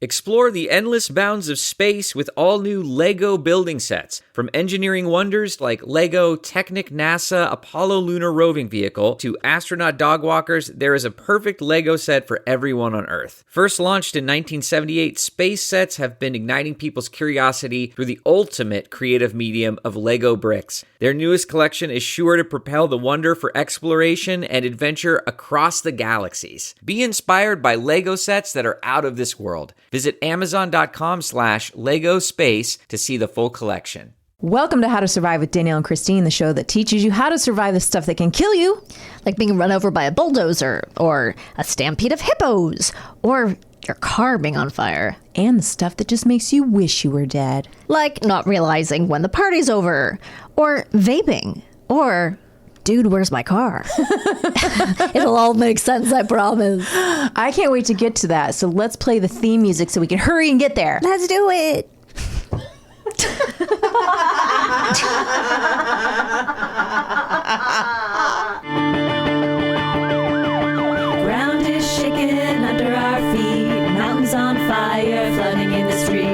Explore the endless bounds of space with all new LEGO building sets. From engineering wonders like LEGO Technic NASA Apollo Lunar Roving Vehicle to astronaut dog walkers, there is a perfect LEGO set for everyone on Earth. First launched in 1978, space sets have been igniting people's curiosity through the ultimate creative medium of LEGO bricks. Their newest collection is sure to propel the wonder for exploration and adventure across the galaxies. Be inspired by LEGO sets that are out of this world. Visit Amazon.com/LEGO Space to see the full collection. Welcome to How to Survive with Danielle and Kristine, the show that teaches you how to survive the stuff that can kill you. Like being run over by a bulldozer, or a stampede of hippos, or your car being on fire. And the stuff that just makes you wish you were dead. Like not realizing when the party's over, or vaping, or dude, where's my car? It'll all make sense, I promise. I can't wait to get to that. So let's play the theme music so we can hurry and get there. Let's do it. Ground is shaking under our feet. Mountains on fire, flooding in the street.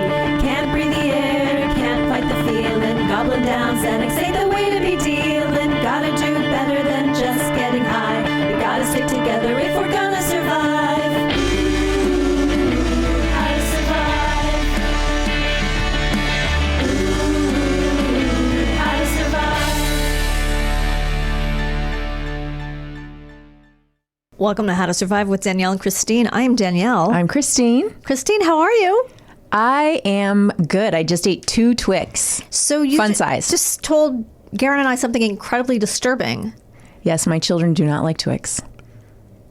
Can't breathe the air, can't fight the feeling. Gobbling down Xanax ain't the way to be dealing. Gotta do better than just getting high. We gotta stick together if we're gonna survive. How to survive. How to survive. Welcome to How to Survive with Danielle and Kristine. I'm Danielle. I'm Kristine. Kristine, how are you? I am good. I just ate 2 Twix. So you Fun size. just told Garen and I something incredibly disturbing. Yes, my children do not like Twix.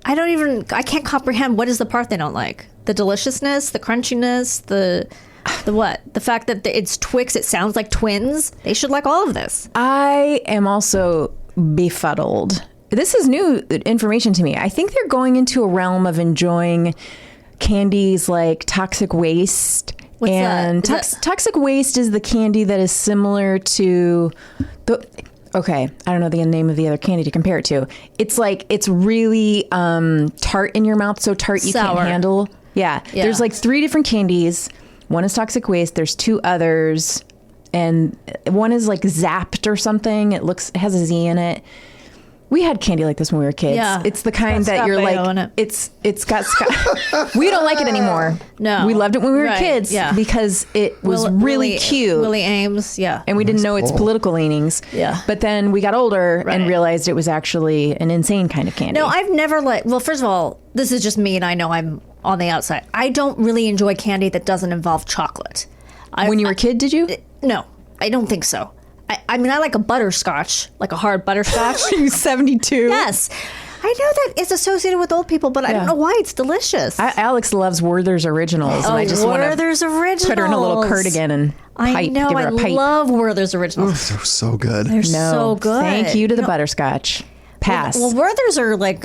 I can't comprehend what is the part they don't like. The deliciousness, the crunchiness, the what? The fact that it's Twix, it sounds like twins. They should like all of this. I am also befuddled. This is new information to me. I think they're going into a realm of enjoying candies like toxic waste. What's and that? Toxic waste is the candy that is similar to the... Okay, I don't know the name of the other candy to compare it to. It's like, it's really tart in your mouth, so tart you Sour. can't handle. Yeah, there's like 3 different candies. One is toxic waste. There's 2 others. And one is like zapped or something. It has a Z in it. We had candy like this when we were kids. Yeah. It's the kind that you're like, it's got we don't like it anymore. No. We loved it when we were Right, kids because it was really cute. Willie Ames, yeah. And we didn't know its political leanings. Yeah. But then we got older Right. and realized it was actually an insane kind of candy. No, I've never well, first of all, this is just me and I know I'm on the outside. I don't really enjoy candy that doesn't involve chocolate. When you were a kid, did you? No, I don't think so. I mean, I like a butterscotch, like a hard butterscotch. Are you 72? Yes. I know that it's associated with old people, but I don't know why. It's delicious. Alex loves Werther's Originals. And I just want Werther's Originals. to put her in a little cardigan and I know. give her I a pipe. love Werther's Originals. They're so good. They're so good. Thank you to the butterscotch. Pass. Well, Werther's are like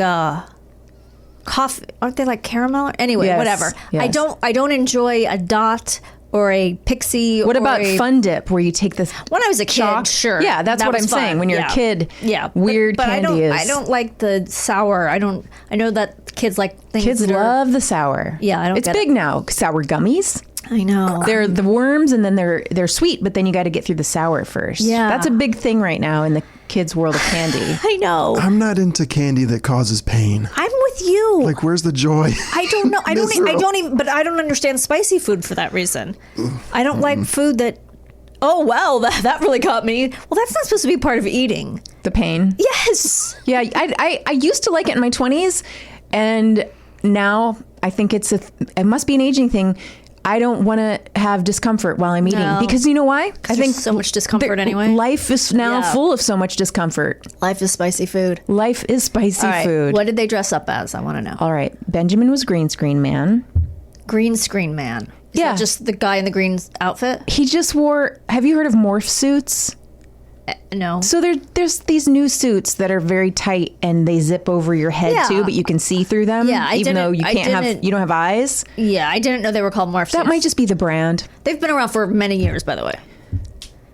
coffee. Aren't they like caramel? Anyway, Yes, whatever. yes. I don't enjoy a Dot or a Pixie. What or about Fun Dip, where you take this? When I was a kid, chalk? sure. Yeah, that's that what I'm was fun. saying. When you're a kid, weird but candy is. I don't like the sour. I know that kids like things. Kids that love the sour. Yeah, I don't It's get big it. now. Sour gummies. I know. They're the worms, and then they're sweet, but then you got to get through the sour first. Yeah. That's a big thing right now in the kids' world of candy. I know. I'm not into candy that causes pain. I'm with you. Like, where's the joy? I don't know. I don't even. But I don't understand spicy food for that reason. I don't like food that. Oh well, that really caught me. Well, that's not supposed to be part of eating. The pain. Yes. Yeah, I used to like it in my 20s, and now I think it must be an aging thing. I don't want to have discomfort while I'm eating because you know why? I think so much discomfort anyway. Life is now full of so much discomfort. Life is spicy food. Life is spicy All right, food. what did they dress up as? I want to know. All right, Benjamin was green screen man. Green screen man. Is Yeah. that just the guy in the green outfit? He just wore. Have you heard of morph suits? No. So there's these new suits that are very tight and they zip over your head Yeah. too, but you can see through them. Yeah, even though you you don't have eyes. Yeah, I didn't know they were called morph That suits. might just be the brand. They've been around for many years, by the way.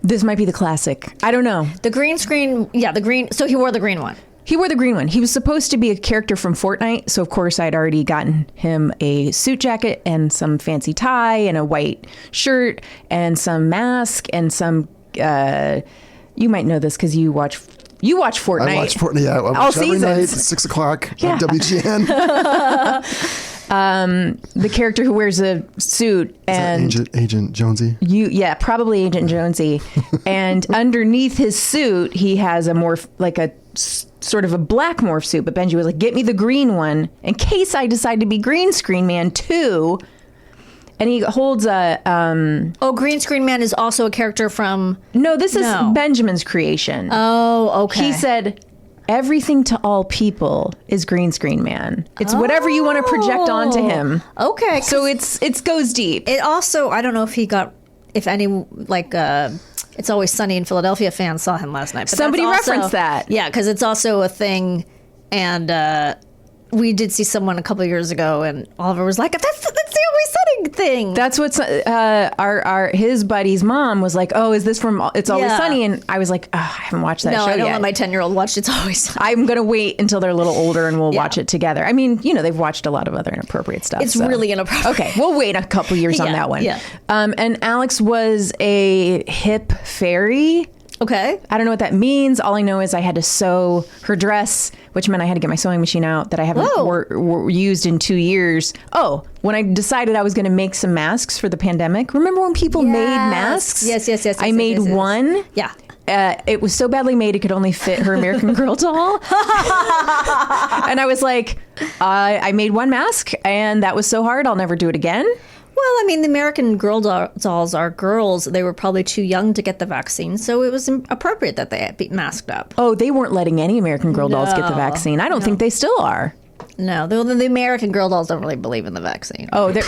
This might be the classic. I don't know. The green screen. Yeah, the green. So he wore the green one. He wore the green one. He was supposed to be a character from Fortnite, so of course I'd already gotten him a suit jacket and some fancy tie and a white shirt and some mask and some. You might know this because you watch Fortnite. I watch Fortnite. Yeah, I watch all every seasons. night at 6 o'clock Yeah. on WGN. The character who wears a suit and Agent Jonesy. Probably Agent Jonesy. And underneath his suit, he has a morph, like a sort of a black morph suit. But Benji was like, "Get me the green one in case I decide to be Green Screen Man too." And he holds a. Green Screen Man is also a character from. No, this is Benjamin's creation. Oh, okay. He said, "Everything to all people is Green Screen Man. It's whatever you want to project onto him." Okay. So it goes deep. It also, I don't know if any, like, It's Always Sunny in Philadelphia fans saw him last night. But Somebody that's also, referenced that. Yeah, because it's also a thing. And we did see someone a couple of years ago, and Oliver was like, that's the Always Sunny thing. That's what's his buddy's mom was like, "Oh, is this from It's Always Sunny?" And I was like, I haven't watched that show No, I don't yet. let my 10-year-old watch It's Always Sunny. I'm going to wait until they're a little older and we'll watch it together. I mean, they've watched a lot of other inappropriate stuff. It's really inappropriate. Okay, we'll wait a couple years on that one. Yeah. And Alex was a hip fairy. Okay. I don't know what that means. All I know is I had to sew her dress, which meant I had to get my sewing machine out that I haven't used in 2 years. Oh, when I decided I was going to make some masks for the pandemic. Remember when people made masks? Yes. I made one. Yeah. It was so badly made it could only fit her American Girl doll. And I was like, I made one mask and that was so hard I'll never do it again. Well, I mean, the American Girl dolls are girls. They were probably too young to get the vaccine, so it was appropriate that they be masked up. Oh, they weren't letting any American Girl dolls get the vaccine. I don't think they still are. No, the American Girl dolls don't really believe in the vaccine. Oh, they're...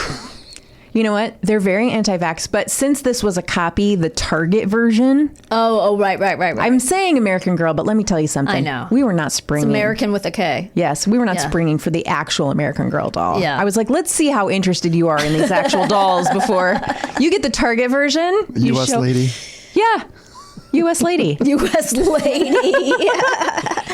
You know what? They're very anti-vax, but since this was a copy, the Target version. Oh, right. I'm saying American Girl, but let me tell you something. I know. We were not springing. It's American with a K. Yes, we were not springing for the actual American Girl doll. Yeah. I was like, let's see how interested you are in these actual dolls before you get the Target version. U.S. lady. Yeah. U.S. lady. U.S. lady.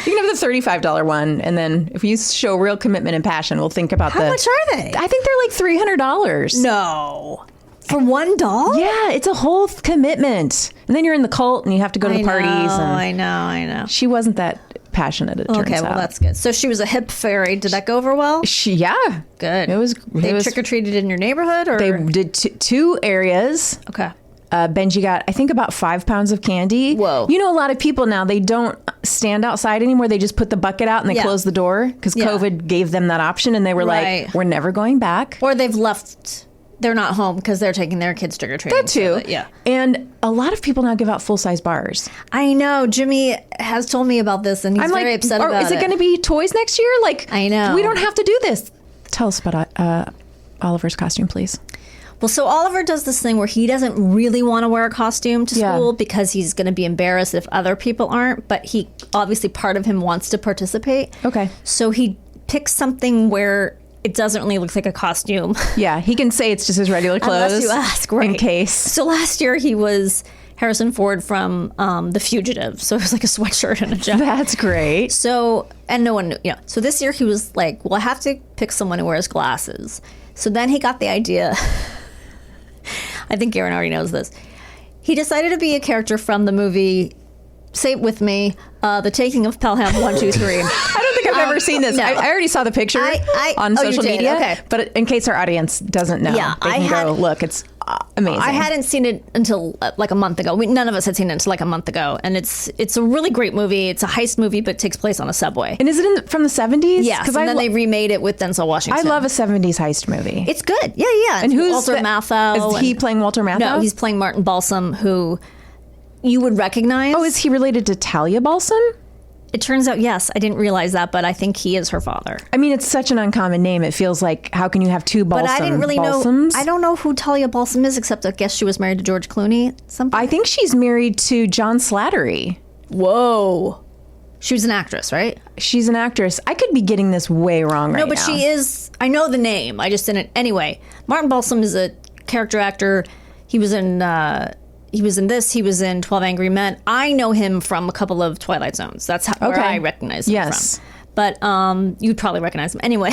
You can have the $35 one, and then if you show real commitment and passion, we'll think about How much are they? I think they're like $300. No. For one doll? Yeah, it's a whole commitment. And then you're in the cult, and you have to go to the parties. I know. She wasn't that passionate, it turns out. Okay, well, that's good. So she was a hip fairy. Did that go over well? Yeah. Good. They trick-or-treated in your neighborhood? Or? They did two areas. Okay. Benji got, I think, about 5 pounds of candy. Whoa. You know, a lot of people now, they don't stand outside anymore. They just put the bucket out and they close the door because COVID gave them that option. And they were like, we're never going back. Or they've left. They're not home because they're taking their kids trick-or-treating. That too. Yeah. And a lot of people now give out full-size bars. I know. Jimmy has told me about this and he's very upset about it. Is it going to be toys next year? Like, I know. We don't have to do this. Tell us about Oliver's costume, please. Well, so Oliver does this thing where he doesn't really want to wear a costume to school because he's going to be embarrassed if other people aren't. But he, obviously, part of him wants to participate. Okay. So he picks something where it doesn't really look like a costume. Yeah, he can say it's just his regular clothes. Unless you ask, right. In case. So last year he was Harrison Ford from The Fugitive. So it was like a sweatshirt and a jacket. That's great. So, and no one knew. Yeah. So this year he was like, well, I have to pick someone who wears glasses. So then he got the idea... I think Aaron already knows this. He decided to be a character from the movie, say it with me, The Taking of Pelham 1, 2, 3. I don't think I've ever seen this. No. I already saw the picture on social media. Okay. But in case our audience doesn't know, they can go look. It's amazing. I hadn't seen it until like a month ago. None of us had seen it until like a month ago. And it's a really great movie. It's a heist movie, but it takes place on a subway. And is it from the 70s? Yeah, and then they remade it with Denzel Washington. I love a 70s heist movie. It's good. Yeah. And who's Walter Matthau? Is he playing Walter Matthau? No, he's playing Martin Balsam, who you would recognize. Oh, is he related to Talia Balsam? It turns out, yes. I didn't realize that, but I think he is her father. I mean, it's such an uncommon name. It feels like, how can you have two Balsam? But I didn't really Balsams? know. I don't know who Talia Balsam is, except I guess she was married to George Clooney. I think she's married to John Slattery. Whoa. She was an actress, right? She's an actress. I could be getting this way wrong right now. No, but she is. I know the name. I just didn't. Anyway, Martin Balsam is a character actor. He was in he was in this. He was in 12 Angry Men. I know him from a couple of Twilight Zones. That's where I recognize him from. But you'd probably recognize him anyway.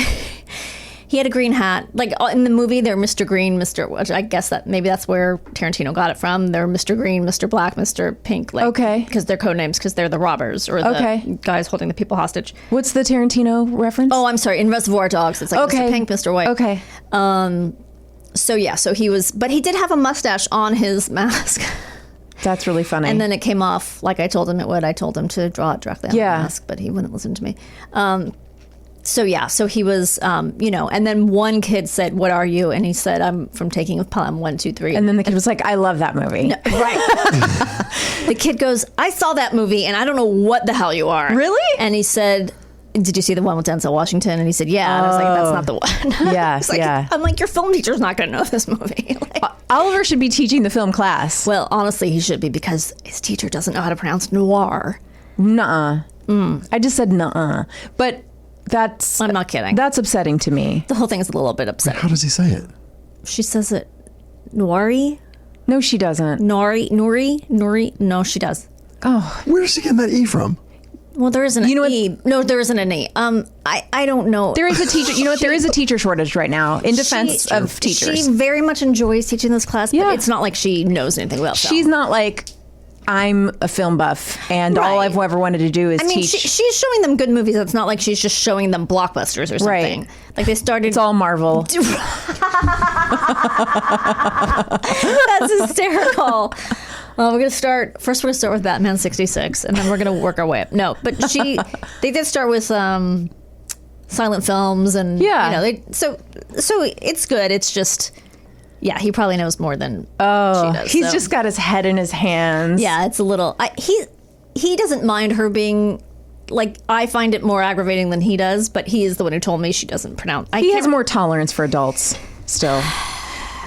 He had a green hat. Like in the movie, they're Mr. Green, Mr. I guess that maybe that's where Tarantino got it from. They're Mr. Green, Mr. Black, Mr. Pink. Like, because they're code names because they're the robbers or the guys holding the people hostage. What's the Tarantino reference? Oh, I'm sorry. In Reservoir Dogs, it's like Mr. Pink, Mr. White. Okay. So he was, but he did have a mustache on his mask. That's really funny. And then it came off like I told him it would. I told him to draw it directly on the mask, but he wouldn't listen to me. So he was, and then one kid said, "What are you?" And he said, "I'm from Taking of Pelham 1, 2, 3." And then the kid was like, "I love that movie." No, right. The kid goes, "I saw that movie, and I don't know what the hell you are." Really? And he said, "Did you see the one with Denzel Washington?" And he said, "Yeah." And I was like, "That's not the one." Yeah, I'm like, your film teacher's not going to know this movie. Oliver should be teaching the film class. Well, honestly, he should be because his teacher doesn't know how to pronounce noir. Nuh-uh. I just said nuh-uh. But I'm not kidding. That's upsetting to me. The whole thing is a little bit upsetting. How does he say it? She says it noiri. No, she doesn't. Nori. No, she does. Oh. Where's she getting that E from? Well, there isn't an E. No, there isn't an E. I don't know. There is a teacher. You know what? There is a teacher shortage right now in defense of teachers. She very much enjoys teaching this class, but it's not like she knows anything about film. She's not like, I'm a film buff, and all I've ever wanted to do is teach. She's showing them good movies. It's not like she's just showing them blockbusters or something. Right. Like they started. It's all Marvel. That's hysterical. Well, we're going to start with Batman 66, and then we're going to work our way up. No, but they did start with silent films, and so it's good. It's just, he probably knows more than she does. He's just got his head in his hands. Yeah, it's a little. He doesn't mind her being. Like, I find it more aggravating than he does, but he is the one who told me she doesn't pronounce. He has more tolerance for adults still.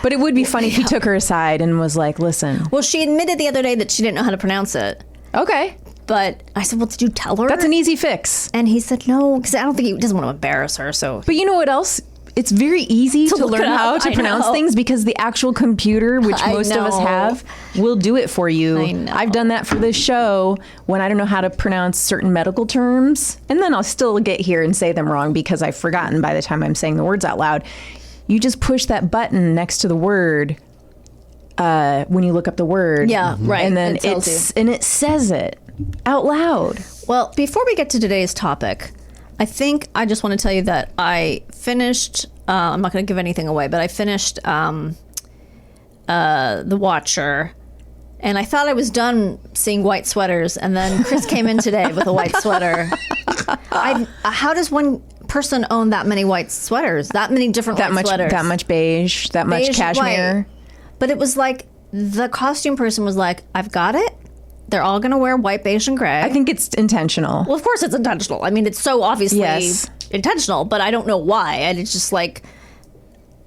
But it would be funny if he took her aside and was like, listen. Well, she admitted the other day that she didn't know how to pronounce it. Okay. But I said, well, did you tell her? That's an easy fix. And he said, no, because I don't think he doesn't want to embarrass her. So. But you know what else? It's very easy to learn how to pronounce things because the actual computer, which most of us have, will do it for you. I know. I've done that for this show when I don't know how to pronounce certain medical terms. And then I'll still get here and say them wrong because I've forgotten by the time I'm saying the words out loud. You just push that button next to the word when you look up the word. Yeah, right. And then it says it out loud. Well, before we get to today's topic, I think I just want to tell you that I finished, I'm not going to give anything away, but I finished The Watcher. And I thought I was done seeing white sweaters. And then Chris came in today with a white sweater. How does one person own that many white sweaters? That many different white sweaters? That much beige, that much cashmere. White. But it was like, the costume person was like, I've got it. They're all going to wear white, beige, and gray. I think it's intentional. Well, of course it's intentional. I mean, it's so obviously intentional, but I don't know why. And it's just like...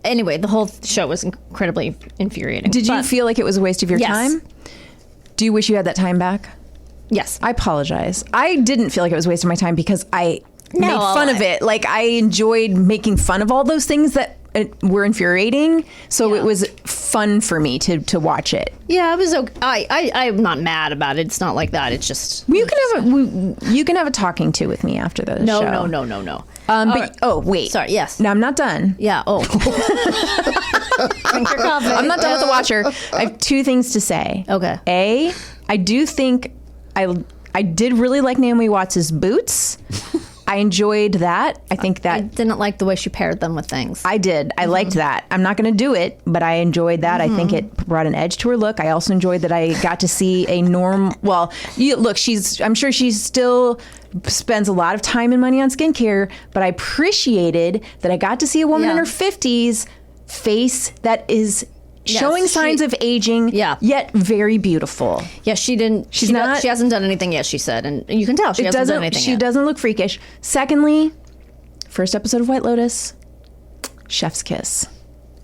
Anyway, the whole show was incredibly infuriating. Did you feel like it was a waste of your time? Do you wish you had that time back? Yes. I apologize. I didn't feel like it was a waste of my time because I made fun of it. Like, I enjoyed making fun of all those things that were infuriating. So it was fun for me to watch it. Yeah, it was okay. I'm not mad about it. It's not like that. It's just... You can have a talking to with me after the show. No. Wait. Sorry, yes. No, I'm not done. Yeah, Drink your coffee. I'm not done with The Watcher. I have two things to say. Okay. A, I do think I did really like Naomi Watts' boots. I enjoyed that. I think that... I didn't like the way she paired them with things. I did. I liked that. I'm not going to do it, but I enjoyed that. I think it brought an edge to her look. I also enjoyed that I got to see a look, I'm sure she still spends a lot of time and money on skincare, but I appreciated that I got to see a woman in her 50s face that is showing signs of aging, yet very beautiful. Yeah, she didn't. She hasn't done anything yet, she said. And you can tell she hasn't done anything yet. She doesn't look freakish. Secondly, first episode of White Lotus, chef's kiss.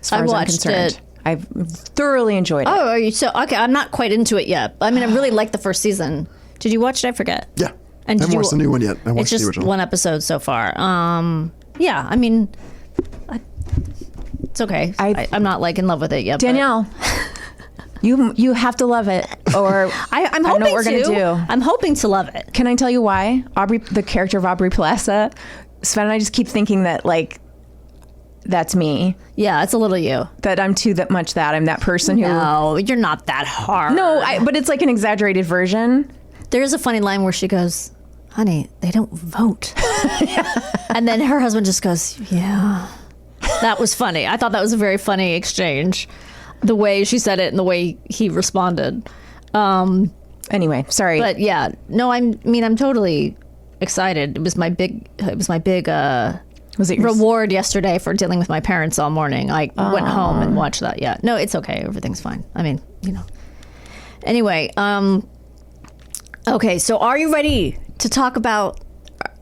As far as I'm concerned. I've thoroughly enjoyed it. Oh, okay. I'm not quite into it yet. I mean, I really liked the first season. Did you watch it? I forget. Yeah. And I haven't watched the new one yet. I watched the original. It's just one episode so far. Yeah, I mean... It's okay. I'm not like in love with it yet. Danielle, You have to love it, or I'm hoping I don't know what we're to. gonna do. I'm hoping to love it. Can I tell you why? The character of Aubrey Plaza, Sven and I just keep thinking that like that's me. Yeah, it's a little you. That I'm much that. I'm that person who. No, you're not that hard. No, but it's like an exaggerated version. There's a funny line where she goes, honey, they don't vote. And then her husband just goes, yeah. That was funny. I thought that was a very funny exchange. The way she said it and the way he responded. Anyway, sorry. But yeah, no, I'm totally excited. It was my big was it your reward yesterday for dealing with my parents all morning. I went home and watched that. Yeah. No, it's okay. Everything's fine. I mean, Anyway, okay, so are you ready to talk about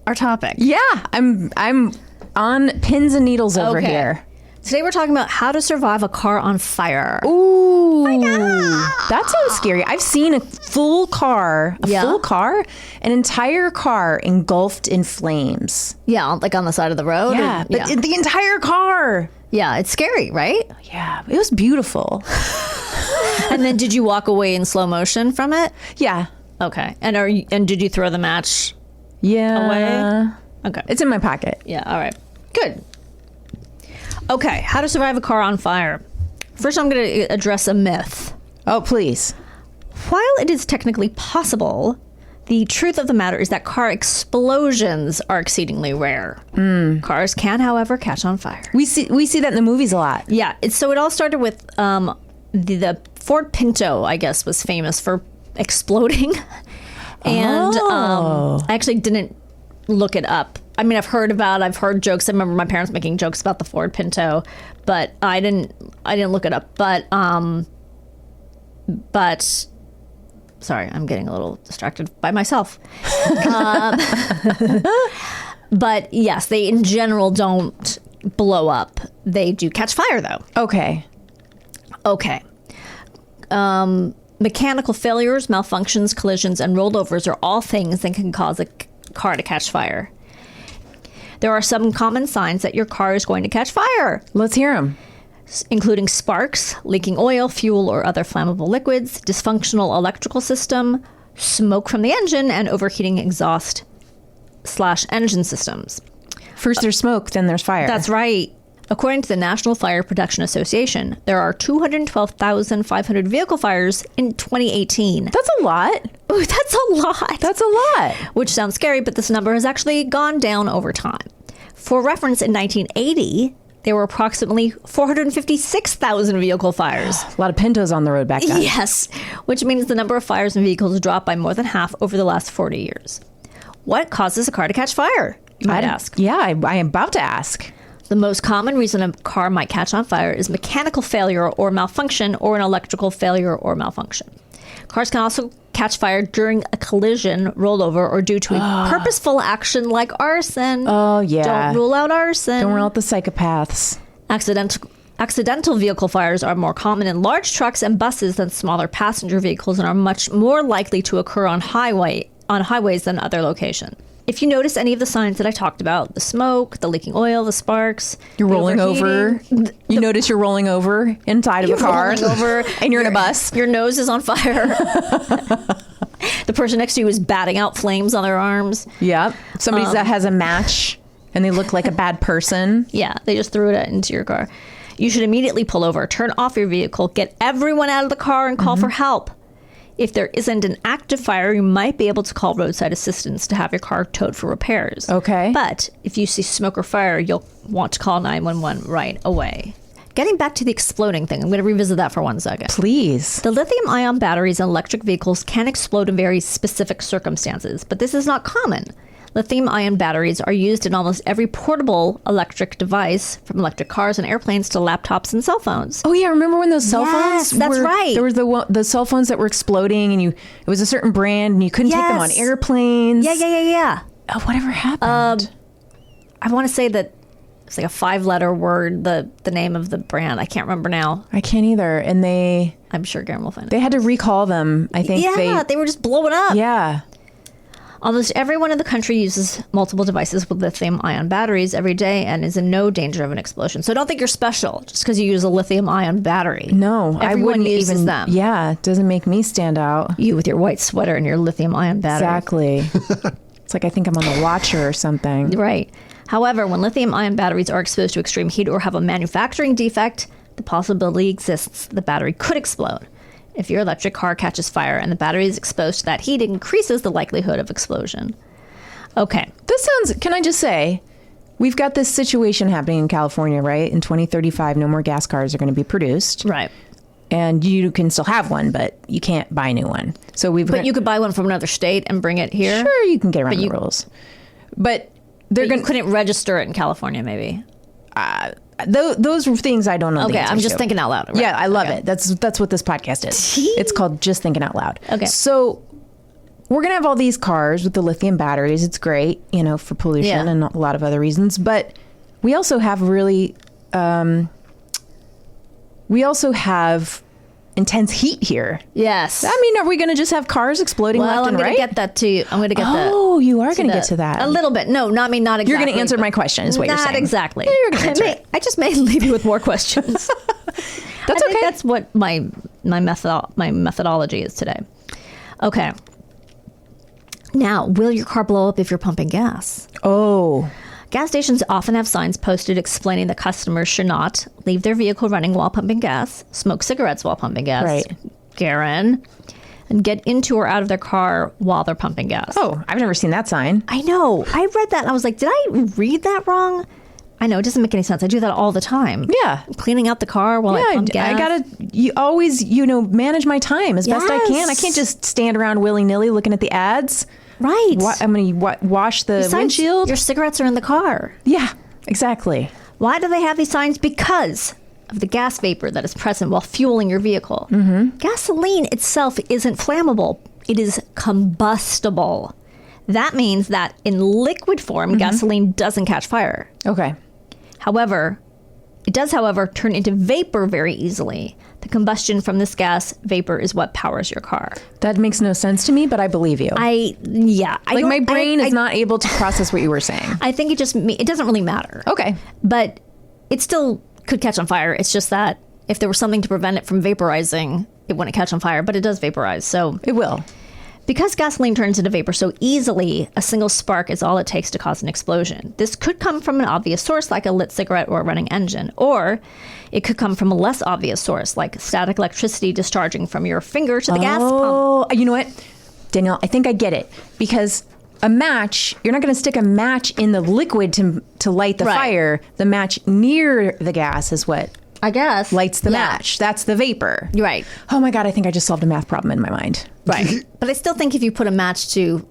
our topic? Yeah, I'm on pins and needles over Okay. here. Today we're talking about how to survive a car on fire. Ooh, that sounds scary. I've seen a full car, an entire car engulfed in flames. Yeah, like on the side of the road. Yeah, but the entire car. Yeah, it's scary, right? Yeah, it was beautiful. And then did you walk away in slow motion from it? Yeah. Okay. And did you throw the match away? Okay. It's in my pocket. Yeah, all right. Good. Okay, how to survive a car on fire. First, I'm going to address a myth. Oh, please. While it is technically possible, the truth of the matter is that car explosions are exceedingly rare. Cars can, however, catch on fire. We see that in the movies a lot. Yeah, so it all started with the Ford Pinto, I guess, was famous for exploding. And I actually didn't look it up. I mean, I've heard jokes. I remember my parents making jokes about the Ford Pinto, but I didn't look it up. But sorry, I'm getting a little distracted by myself. But yes, they in general don't blow up. They do catch fire, though. Okay. Mechanical failures, malfunctions, collisions, and rollovers are all things that can cause a car to catch fire. There are some common signs that your car is going to catch fire. Let's hear them. Including sparks, leaking oil, fuel, or other flammable liquids, dysfunctional electrical system, smoke from the engine, and overheating exhaust/engine systems. First there's smoke, then there's fire. That's right. According to the National Fire Protection Association, there are 212,500 vehicle fires in 2018. That's a lot. Ooh, that's a lot. That's a lot. Which sounds scary, but this number has actually gone down over time. For reference, in 1980, there were approximately 456,000 vehicle fires. A lot of Pintos on the road back then. Yes, which means the number of fires in vehicles dropped by more than half over the last 40 years. What causes a car to catch fire, you might ask? Yeah, I am about to ask. The most common reason a car might catch on fire is mechanical failure or malfunction, or an electrical failure or malfunction. Cars can also catch fire during a collision, rollover, or due to a purposeful action like arson. Oh, yeah. Don't rule out arson. Don't rule out the psychopaths. Accidental vehicle fires are more common in large trucks and buses than smaller passenger vehicles, and are much more likely to occur on highways than other locations. If you notice any of the signs that I talked about, the smoke, the leaking oil, the sparks, you're rolling over. You notice you're rolling over inside of a car. Rolling over, and you're in a bus. Your nose is on fire. The person next to you is batting out flames on their arms. Yep. Somebody that has a match and they look like a bad person. Yeah, they just threw it into your car. You should immediately pull over, turn off your vehicle, get everyone out of the car, and call for help. If there isn't an active fire, you might be able to call roadside assistance to have your car towed for repairs. Okay. But if you see smoke or fire, you'll want to call 911 right away. Getting back to the exploding thing, I'm going to revisit that for 1 second. Please. The lithium-ion batteries in electric vehicles can explode in very specific circumstances, but this is not common. Lithium-ion batteries are used in almost every portable electric device, from electric cars and airplanes to laptops and cell phones. Oh, yeah. Remember when those cell phones? Yes, that's right. There were the cell phones that were exploding, and it was a certain brand, and you couldn't take them on airplanes. Yeah. Oh, whatever happened? I want to say that it's like a 5-letter word, the name of the brand. I can't remember now. I can't either. And I'm sure Garen will find it. They had to recall them. I think they were just blowing up. Yeah. Almost everyone in the country uses multiple devices with lithium-ion batteries every day and is in no danger of an explosion. So don't think you're special just because you use a lithium-ion battery. No, Everyone I wouldn't uses even. them. Yeah, it doesn't make me stand out. You with your white sweater and your lithium-ion battery. Exactly. It's like I think I'm on the Watcher or something. Right. However, when lithium-ion batteries are exposed to extreme heat or have a manufacturing defect, the possibility exists the battery could explode. If your electric car catches fire and the battery is exposed to that heat, it increases the likelihood of explosion. Okay. This sounds, can I just say, we've got this situation happening in California, right? In 2035, no more gas cars are going to be produced. Right. And you can still have one, but you can't buy a new one. So But you could buy one from another state and bring it here? Sure, you can get around the rules. But they're going to... couldn't register it in California, maybe? Those are things I don't know. Okay, I'm just thinking out loud. Right? Yeah, I love it. That's what this podcast is. It's called Just Thinking Out Loud. Okay. So we're going to have all these cars with the lithium batteries. It's great, for pollution and a lot of other reasons. But we also have really... intense heat here. Yes. I mean, are we going to just have cars exploding left and right? I'm going to get that to you. I'm going to get that. Oh, you are going to get to that. A little bit. No, not exactly. You're going to answer my question, is what you're saying. Not exactly. Yeah, you're going to answer it. I just may leave you with more questions. That's okay. That's what my methodology is today. Okay. Now, will your car blow up if you're pumping gas? Oh. Gas stations often have signs posted explaining that customers should not leave their vehicle running while pumping gas, smoke cigarettes while pumping gas, right, Garen, and get into or out of their car while they're pumping gas. Oh, I've never seen that sign. I know. I read that and I was like, did I read that wrong? I know, it doesn't make any sense. I do that all the time. Yeah. Cleaning out the car while I pump gas. I gotta always, manage my time as best I can. I can't just stand around willy-nilly looking at the ads. Right. I'm going to wash the windshield. Your cigarettes are in the car. Yeah, exactly. Why do they have these signs? Because of the gas vapor that is present while fueling your vehicle. Mm-hmm. Gasoline itself isn't flammable. It is combustible. That means that in liquid form, gasoline doesn't catch fire. Okay. It does, however, turn into vapor very easily. The combustion from this gas vapor is what powers your car. That makes no sense to me, but I believe you. My brain is not able to process what you were saying. I think it doesn't really matter. Okay. But it still could catch on fire. It's just that if there was something to prevent it from vaporizing, it wouldn't catch on fire, but it does vaporize. So it will. Because gasoline turns into vapor so easily, a single spark is all it takes to cause an explosion. This could come from an obvious source like a lit cigarette or a running engine, or it could come from a less obvious source like static electricity discharging from your finger to the gas pump. Oh, you know what, Danielle, I think I get it. Because a match, you're not going to stick a match in the liquid to light the fire. The match near the gas is what I guess lights the match. That's the vapor. Right. Oh my God, I think I just solved a math problem in my mind. Right. But I still think if you put a match to,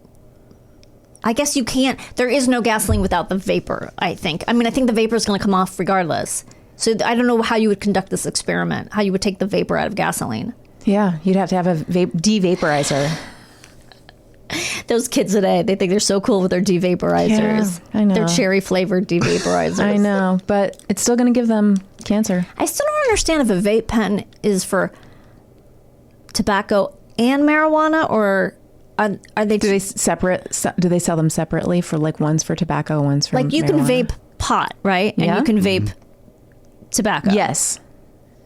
I guess you can't, there is no gasoline without the vapor, I think. I mean, I think the vapor is going to come off regardless. So I don't know how you would conduct this experiment, how you would take the vapor out of gasoline. Yeah, you'd have to have a devaporizer. Those kids today, they think they're so cool with their devaporizers. Yeah, I know. They're cherry flavored devaporizers. I know, but it's still going to give them cancer. I still don't understand if a vape pen is for tobacco and marijuana, or are they? Do they sell them separately for like one's for tobacco, one's for like you marijuana? can vape pot, right? And you can vape tobacco. Yes,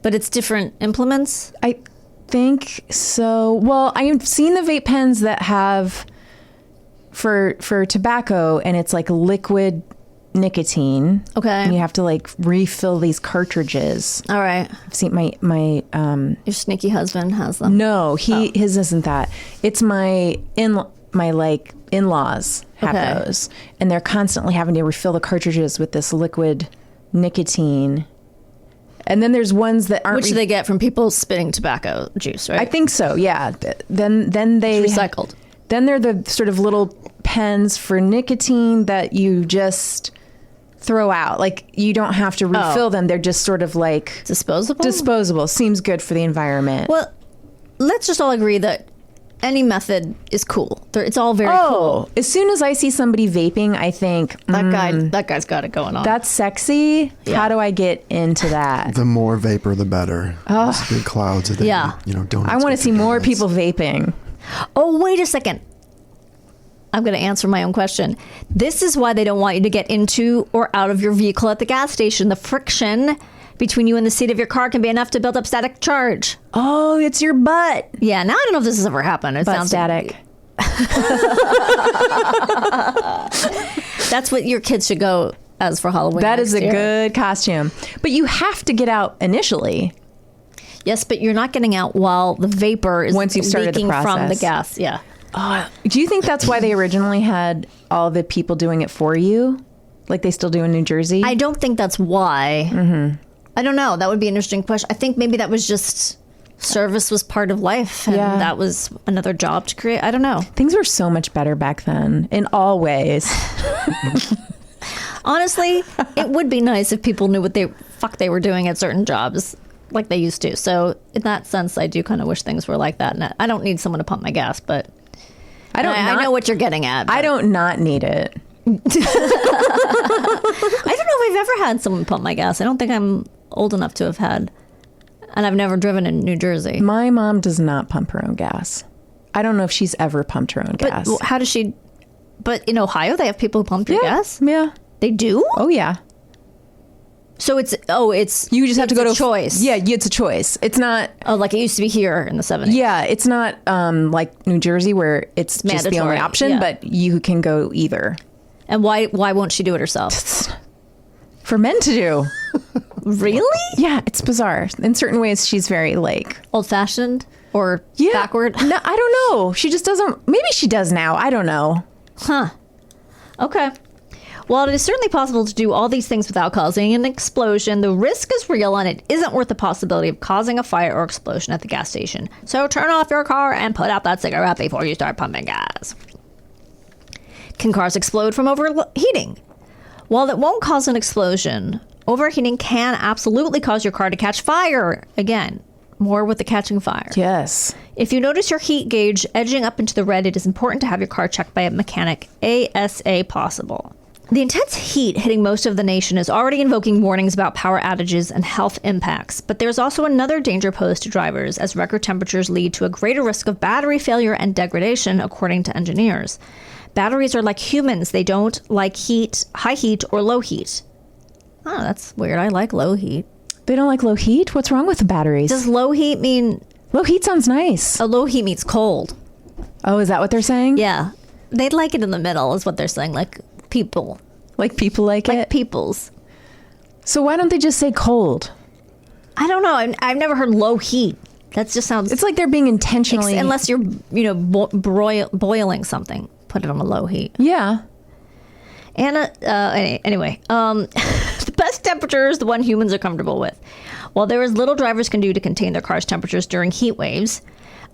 but it's different implements. I think so. Well, I have seen the vape pens that have for tobacco, and it's like liquid nicotine. Okay. And you have to like refill these cartridges. All right. I've seen my your sneaky husband has them. No, his isn't that. It's my in-laws have those, and they're constantly having to refill the cartridges with this liquid nicotine. And then there's ones that aren't... Which they get from people spitting tobacco juice, right? I think so, yeah. Then they... It's recycled. Then they're the sort of little pens for nicotine that you just throw out. Like, you don't have to refill them. They're just sort of like... Disposable? Disposable. Seems good for the environment. Well, let's just all agree that any method is cool. It's all very cool. As soon as I see somebody vaping, I think that guy's got it going on. That's sexy. Yeah. How do I get into that? The more vapor, the better. Those big clouds of donuts. I want to see more people vaping. Oh, wait a second. I'm going to answer my own question. This is why they don't want you to get into or out of your vehicle at the gas station. The friction between you and the seat of your car can be enough to build up static charge. Oh, it's your butt. Yeah, now I don't know if this has ever happened. It Butt sounds static. That's what your kids should go as for Halloween. That is a year. good costume. But you have to get out initially. Yes, but you're not getting out while the vapor is Once you've started the leaking from the process. gas. Yeah. Do you think that's why they originally had all the people doing it for you? Like they still do in New Jersey? I don't think that's why. Mm-hmm. I don't know. That would be an interesting question. I think maybe that was just service was part of life, and that was another job to create. I don't know. Things were so much better back then in all ways. Honestly, it would be nice if people knew what they were doing at certain jobs like they used to. So in that sense, I do kind of wish things were like that. And I don't need someone to pump my gas, but I know what you're getting at. I don't not need it. I don't know if I've ever had someone pump my gas. I don't think I'm old enough to have had. And I've never driven in New Jersey. My mom does not pump her own gas. I don't know if she's ever pumped her own gas. But how does she? But in Ohio, they have people who pump your gas? Yeah. They do? Oh, yeah. So it's You just have to go to a choice. Yeah, it's a choice. It's not. Oh, like it used to be here in the 70s. Yeah, it's not like New Jersey where it's just the only mandatory, option, yeah. but you can go either. And why won't she do it herself? For men to do. Really? Yeah, it's bizarre. In certain ways, she's very like Old-fashioned or backward? No, I don't know. She just doesn't. Maybe she does now. I don't know. Huh. Okay. While it is certainly possible to do all these things without causing an explosion, the risk is real and it isn't worth the possibility of causing a fire or explosion at the gas station. So turn off your car and put out that cigarette before you start pumping gas. Can cars explode from overheating? While it won't cause an explosion, overheating can absolutely cause your car to catch fire. Again, more with the catching fire. Yes. If you notice your heat gauge edging up into the red, it is important to have your car checked by a mechanic ASAP possible. The intense heat hitting most of the nation is already invoking warnings about power outages and health impacts. But there's also another danger posed to drivers, as record temperatures lead to a greater risk of battery failure and degradation, according to engineers. Batteries are like humans. They don't like heat, high heat, or low heat. Oh, that's weird. I like low heat. They don't like low heat? What's wrong with the batteries? Does low heat mean... Low heat sounds nice. A low heat means cold. Oh, is that what they're saying? Yeah. They'd like it in the middle is what they're saying. Like people. Like people like it? Like peoples. So why don't they just say cold? I don't know. I've never heard low heat. That just sounds... It's like they're being intentionally... Unless you're, boiling something. Put it on a low heat. Yeah. Anyway, the best temperature is the one humans are comfortable with. While there is little drivers can do to contain their car's temperatures during heat waves,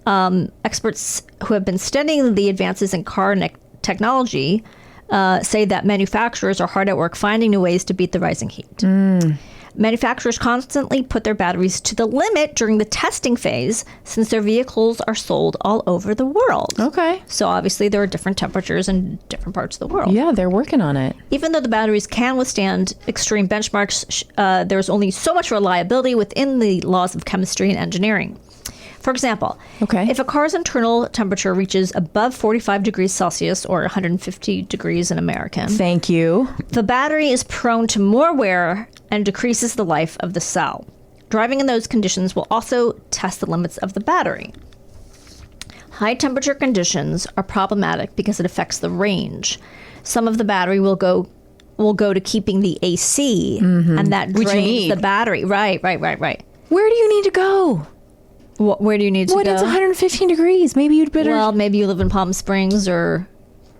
experts who have been studying the advances in car technology say that manufacturers are hard at work finding new ways to beat the rising heat. Manufacturers constantly put their batteries to the limit during the testing phase, since their vehicles are sold all over the world. Okay. So obviously there are different temperatures in different parts of the world. Yeah, they're working on it. Even though the batteries can withstand extreme benchmarks, there's only so much reliability within the laws of chemistry and engineering. For example, if a car's internal temperature reaches above 45 degrees Celsius or 150 degrees in American, thank you, the battery is prone to more wear and decreases the life of the cell. Driving in those conditions will also test the limits of the battery. High temperature conditions are problematic because it affects the range. Some of the battery will go to keeping the AC, and that drains the battery. Right. Where do you need to go? Where do you need to go? What, it's 115 degrees. Maybe you'd better... Well, maybe you live in Palm Springs or...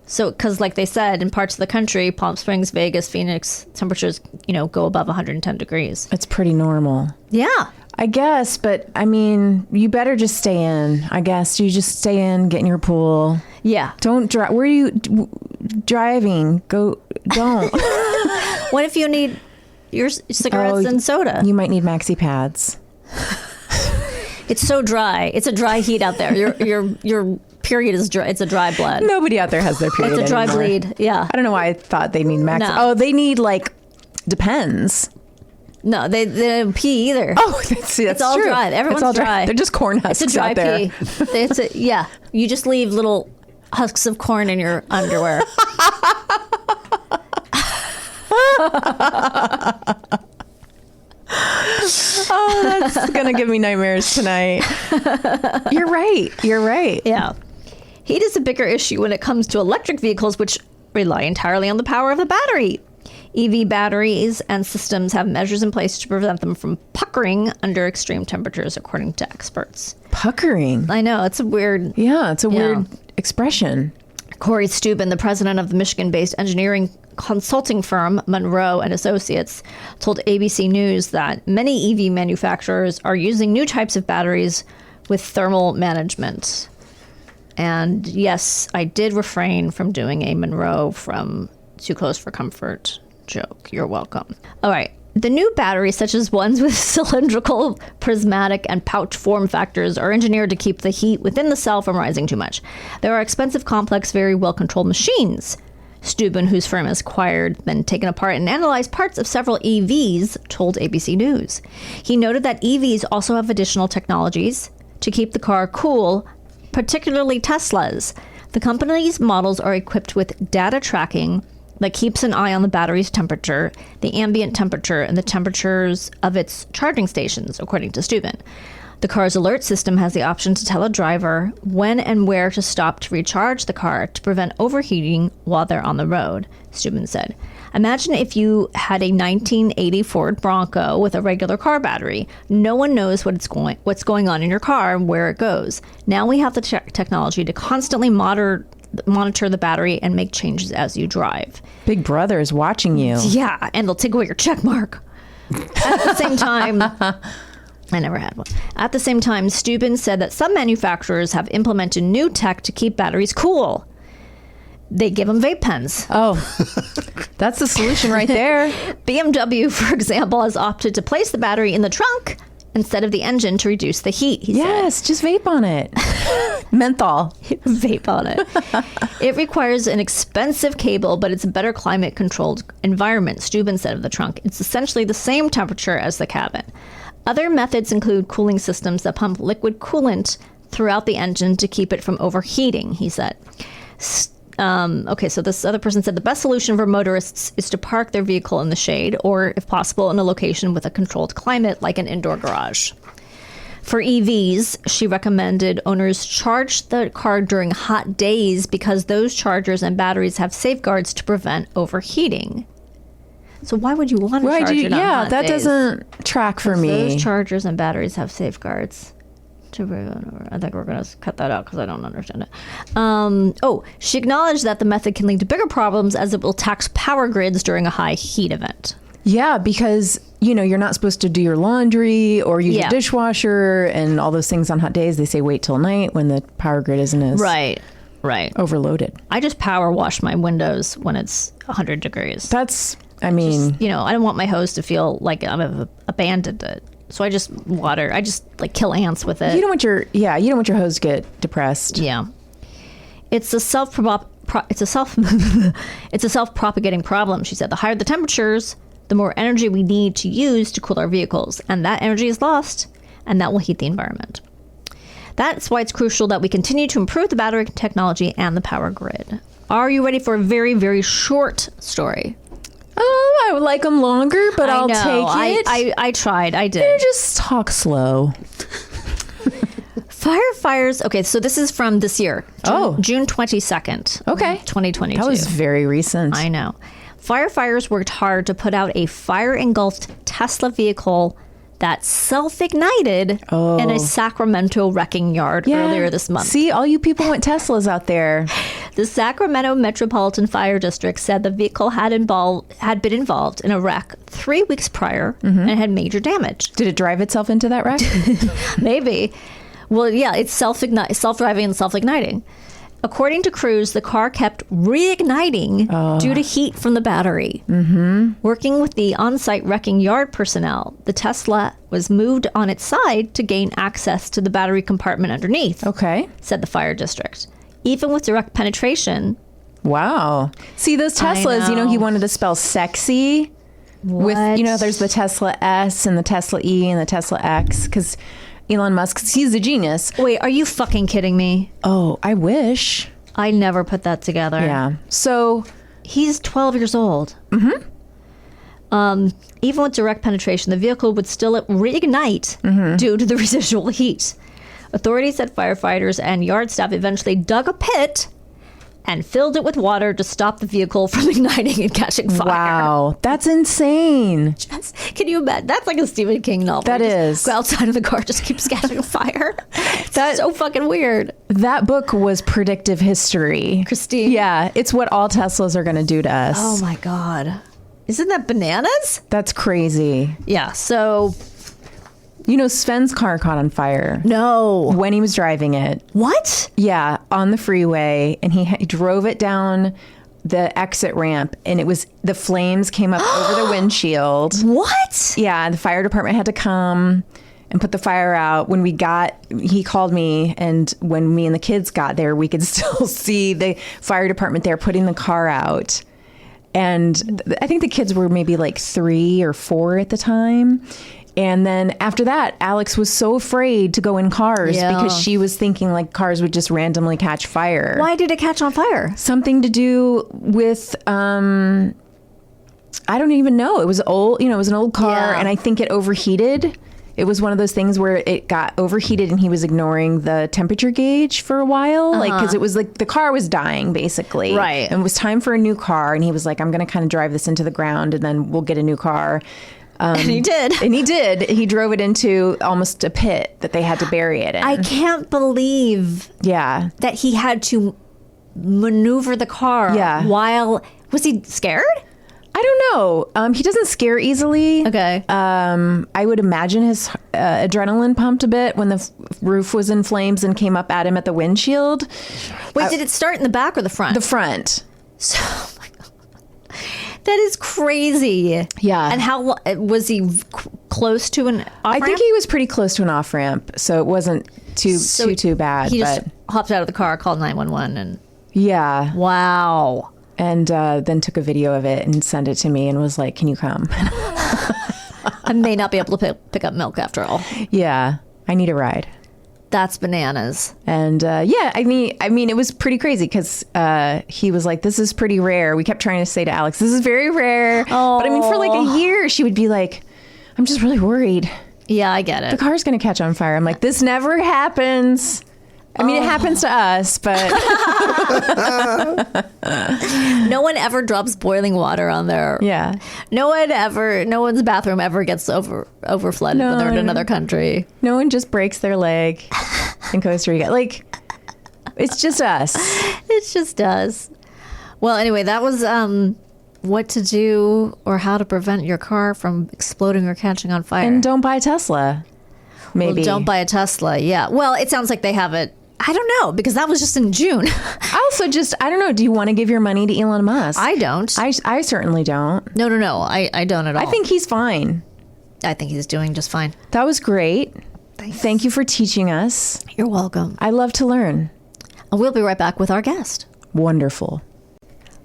So, because like they said, in parts of the country, Palm Springs, Vegas, Phoenix, temperatures, go above 110 degrees. It's pretty normal. Yeah. I guess, but I mean, you better just stay in. I guess you just stay in, get in your pool. Yeah. Don't drive. Where are you driving? Don't. What if you need your cigarettes and soda? You might need maxi pads. It's so dry. It's a dry heat out there. Your period is dry. It's a dry blood. Nobody out there has their period. It's a dry anymore. bleed. Yeah. I don't know why I thought they need maxi. No. Oh, they need depends. No, they don't pee either. Oh, that's it's all true. Everyone's it's all dry. They're just corn husks It's a dry out there. pee. You just leave little husks of corn in your underwear. Oh, that's gonna give me nightmares tonight. You're right. Yeah. Heat is a bigger issue when it comes to electric vehicles, which rely entirely on the power of the battery. EV batteries and systems have measures in place to prevent them from puckering under extreme temperatures, according to experts. Puckering. I know, it's a weird... Yeah, it's a weird expression. Corey Steuben, the president of the Michigan-based engineering consulting firm Monroe and Associates, told ABC News that many EV manufacturers are using new types of batteries with thermal management. And yes, I did refrain from doing a Monroe from Too Close for Comfort joke. You're welcome. All right. The new batteries, such as ones with cylindrical, prismatic, and pouch form factors, are engineered to keep the heat within the cell from rising too much. They are expensive, complex, very well-controlled machines. Steuben, whose firm has acquired, then taken apart and analyzed parts of several EVs, told ABC News. He noted that EVs also have additional technologies to keep the car cool, particularly Teslas. The company's models are equipped with data tracking that keeps an eye on the battery's temperature, the ambient temperature, and the temperatures of its charging stations, according to Steuben. The car's alert system has the option to tell a driver when and where to stop to recharge the car to prevent overheating while they're on the road, Steuben said. Imagine if you had a 1980 Ford Bronco with a regular car battery. No one knows what's going on in your car and where it goes. Now we have the technology to constantly monitor the battery and make changes as you drive. Big Brother is watching you. Yeah, and they'll take away your check mark. At the same time... I never had one. At the same time, Steuben said that some manufacturers have implemented new tech to keep batteries cool. They give them vape pens. Oh, that's the solution right there. BMW, for example, has opted to place the battery in the trunk instead of the engine to reduce the heat, he said. Just vape on it. Menthol. Vape on it. It requires an expensive cable, but it's a better climate-controlled environment, Steuben said of the trunk. It's essentially the same temperature as the cabin. Other methods include cooling systems that pump liquid coolant throughout the engine to keep it from overheating, he said. So this other person said the best solution for motorists is to park their vehicle in the shade or, if possible, in a location with a controlled climate like an indoor garage. For EVs, she recommended owners charge the car during hot days because those chargers and batteries have safeguards to prevent overheating. So why would you want to charge it on hot days? Doesn't track for me. Those chargers and batteries have safeguards. I think we're going to cut that out because I don't understand it. She acknowledged that the method can lead to bigger problems as it will tax power grids during a high heat event. Yeah, because, you're not supposed to do your laundry or use your dishwasher and all those things on hot days. They say wait till night when the power grid isn't as overloaded. I just power wash my windows when it's 100 degrees. I don't want my hose to feel like I've abandoned it. So I just kill ants with it. You don't want your hose to get depressed. Yeah. It's a self-propagating problem, she said. The higher the temperatures, the more energy we need to use to cool our vehicles, and that energy is lost, and that will heat the environment. That's why it's crucial that we continue to improve the battery technology and the power grid. Are you ready for a very, very short story? Oh, I would like them longer, but I'll take it. I tried. I did. You just talk slow. Firefighters. Okay, so this is from this year. June 22nd. Okay. 2022. That was very recent. I know. Firefighters worked hard to put out a fire-engulfed Tesla vehicle that self-ignited in a Sacramento wrecking yard earlier this month. See, all you people want Teslas out there. The Sacramento Metropolitan Fire District said the vehicle had been involved in a wreck 3 weeks prior and had major damage. Did it drive itself into that wreck? Maybe. Well, yeah, it's self-driving and self-igniting. According to crews, the car kept reigniting due to heat from the battery. Mm-hmm. Working with the on-site wrecking yard personnel, the Tesla was moved on its side to gain access to the battery compartment underneath, said the fire district. Even with direct penetration. Wow. See, those Teslas, he wanted to spell sexy. What? With, there's the Tesla S and the Tesla E and the Tesla X, because Elon Musk, he's a genius. Wait, are you fucking kidding me? Oh, I wish. I never put that together. Yeah. So He's 12 years old. Even with direct penetration, the vehicle would still reignite due to the residual heat. Authorities said firefighters and yard staff eventually dug a pit and filled it with water to stop the vehicle from igniting and catching fire. wow, that's insane. Can you imagine? That's like a Stephen King novel. That You is. just go outside of the car, just keeps catching fire. That's so fucking weird. That book was predictive history. Kristine. Yeah, it's what all Teslas are going to do to us. Oh my God. Isn't that bananas? That's crazy. Yeah, so You know, Sven's car caught on fire no. when he was driving it. What? Yeah, on the freeway, and he drove it down the exit ramp, and it was the flames came up over the windshield. What? Yeah, the fire department had to come and put the fire out. When he called me, and when me and the kids got there, we could still see the fire department there putting the car out. And I think the kids were maybe like 3 or 4 at the time. And then after that, Alex was so afraid to go in cars because she was thinking like cars would just randomly catch fire. Why did it catch on fire? Something to do with, I don't even know. It was old, it was an old car, and I think it overheated. It was one of those things where it got overheated and he was ignoring the temperature gauge for a while. Like, because it was like the car was dying basically. Right. And it was time for a new car. And he was like, I'm going to kind of drive this into the ground and then we'll get a new car. And he did. And he did. He drove it into almost a pit that they had to bury it in. I can't believe that he had to maneuver the car while... Was he scared? I don't know. He doesn't scare easily. Okay. I would imagine his adrenaline pumped a bit when the roof was in flames and came up at him at the windshield. Wait, did it start in the back or the front? The front. So, oh my God. That is crazy. Yeah. And how was he close to an off-ramp? I think he was pretty close to an off ramp, so it wasn't too bad. He just hopped out of the car, called 911, and yeah. Wow. And then took a video of it and sent it to me and was like, "Can you come?" I may not be able to pick up milk after all. Yeah, I need a ride. That's bananas. And I mean, it was pretty crazy because he was like, "This is pretty rare." We kept trying to say to Alex, "This is very rare." Oh. But I mean, for like a year, she would be like, "I'm just really worried. Yeah, I get it. The car's going to catch on fire." I'm like, "This never happens." I mean, it happens to us, but no one ever drops boiling water on their. yeah. No one's bathroom ever gets over flooded when they're in another country. No one just breaks their leg in Costa Rica. Like, it's just us. It just does. Well, anyway, that was what to do or how to prevent your car from exploding or catching on fire. And don't buy a Tesla. Maybe. Well, don't buy a Tesla. Yeah. Well, it sounds like they have it. I don't know, because that was just in June. I don't know. Do you want to give your money to Elon Musk? I don't. I certainly don't. No. I don't at all. I think he's fine. I think he's doing just fine. That was great. Thanks. Thank you for teaching us. You're welcome. I love to learn. And we'll be right back with our guest. Wonderful.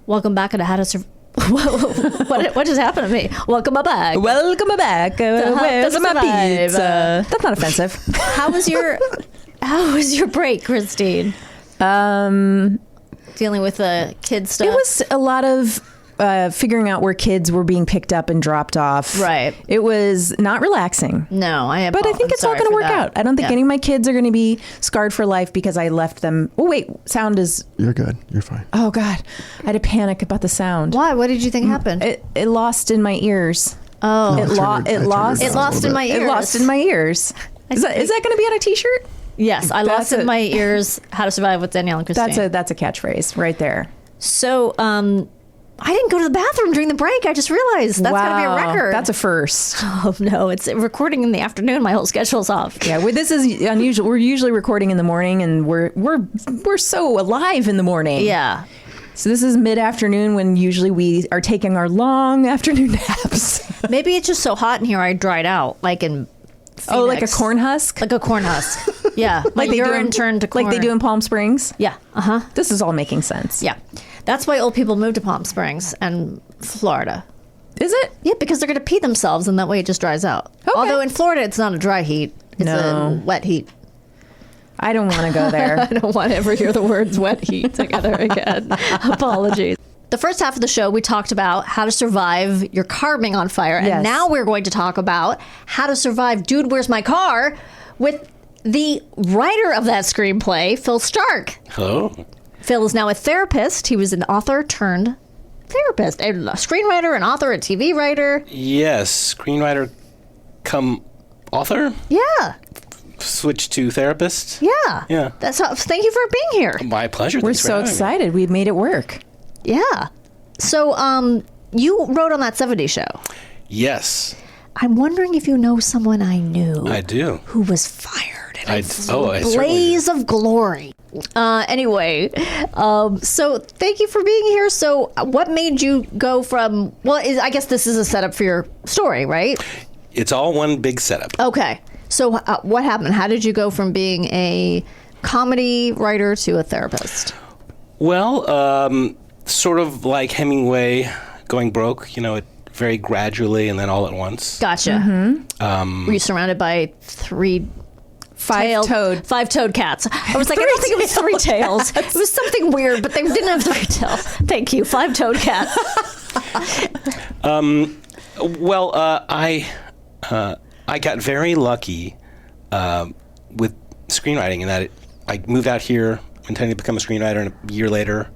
Welcome back to How to Survive. What just happened to me? Welcome back. Welcome back. Where's my pizza? That's not offensive. How was your break, Kristine? Dealing with the kid stuff. It was a lot of figuring out where kids were being picked up and dropped off. Right. It was not relaxing. No, But I think it's all going to work out. I don't think any of my kids are going to be scarred for life because I left them. Oh, wait. Sound is... You're good. You're fine. Oh, God. I had a panic about the sound. Why? What did you think happened? It lost in my ears. Oh. It lost in my ears. It lost in my ears. Is that going to be on a t-shirt? Yes, I lost in my ears. How to Survive with Danielle and Kristine. That's a catchphrase right there. So, I didn't go to the bathroom during the break. I just realized that's got to be a record. That's a first. Oh no, it's recording in the afternoon. My whole schedule's off. Yeah, this is unusual. We're usually recording in the morning, and we're so alive in the morning. Yeah. So this is mid-afternoon when usually we are taking our long afternoon naps. Maybe it's just so hot in here. I dried out, like in Phoenix. Oh, like a corn husk? Like a corn husk. Yeah, like they urine turned to corn. Like they do in Palm Springs? Yeah. This is all making sense. Yeah. That's why old people move to Palm Springs and Florida. Is it? Yeah, because they're going to pee themselves, and that way it just dries out. Okay. Although in Florida, it's not a dry heat. It's a wet heat. I don't want to go there. I don't want to ever hear the words wet heat together again. Apologies. The first half of the show, we talked about how to survive your car being on fire. And now we're going to talk about how to survive Dude, Where's My Car? With the writer of that screenplay, Phil Stark. Hello. Phil is now a therapist. He was an author turned therapist, a screenwriter, an author, a TV writer. Yes, screenwriter come author. Yeah. Switch to therapist. Yeah. Yeah. Thank you for being here. My pleasure. We're Thanks for so having me. excited. We made it work. Yeah. So, you wrote on that 70s show. Yes, I'm wondering if you know someone I knew. I do. Who was fired in I a certainly blaze of glory. Anyway, so thank you for being here. So, what made you go from? Well, I guess this is a setup for your story, right? It's all one big setup. Okay. So, what happened? How did you go from being a comedy writer to a therapist? Well, sort of like Hemingway going broke, it very gradually and then all at once. Gotcha. Were you surrounded by five-toed cats? I was like, I don't think it was three tails. It was something weird, but they didn't have three tails. Thank you, five-toed cats. Well, I got very lucky with screenwriting in that I moved out here intending to become a screenwriter, and a year later,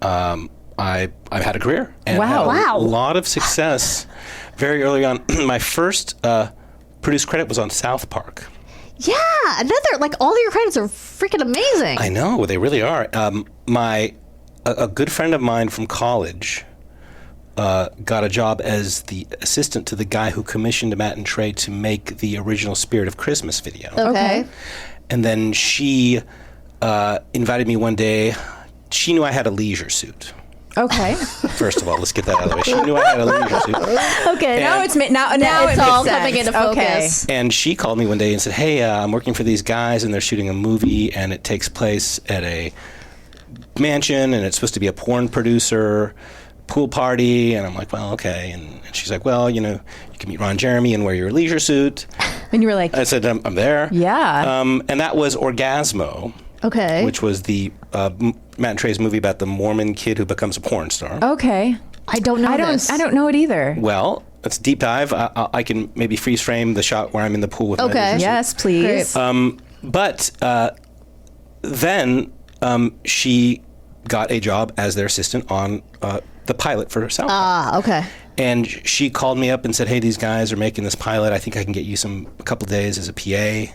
I've had a career and had a lot of success very early on. My first produced credit was on South Park. Yeah, all of your credits are freaking amazing. I know, they really are. A good friend of mine from college got a job as the assistant to the guy who commissioned Matt and Trey to make the original Spirit of Christmas video. Okay. And then she invited me one day. She knew I had a leisure suit. Okay. First of all, let's get that out of the way. She knew I had a leisure suit. Okay. Now it's all coming into focus. And she called me one day and said, hey, I'm working for these guys, and they're shooting a movie, and it takes place at a mansion, and it's supposed to be a porn producer pool party. And I'm like, well, okay. And she's like, well, you can meet Ron Jeremy and wear your leisure suit. And you were like, I said, I'm there. Yeah. And that was Orgasmo. Okay. Which was the Matt and Trey's movie about the Mormon kid who becomes a porn star. Okay. I don't know this. I don't know it either. Well, let's deep dive. I can maybe freeze frame the shot where I'm in the pool with my leisure suit. Yes, please. But then she got a job as their assistant on the pilot for South Park. Ah, okay. And she called me up and said, hey, these guys are making this pilot. I think I can get you a couple days as a PA.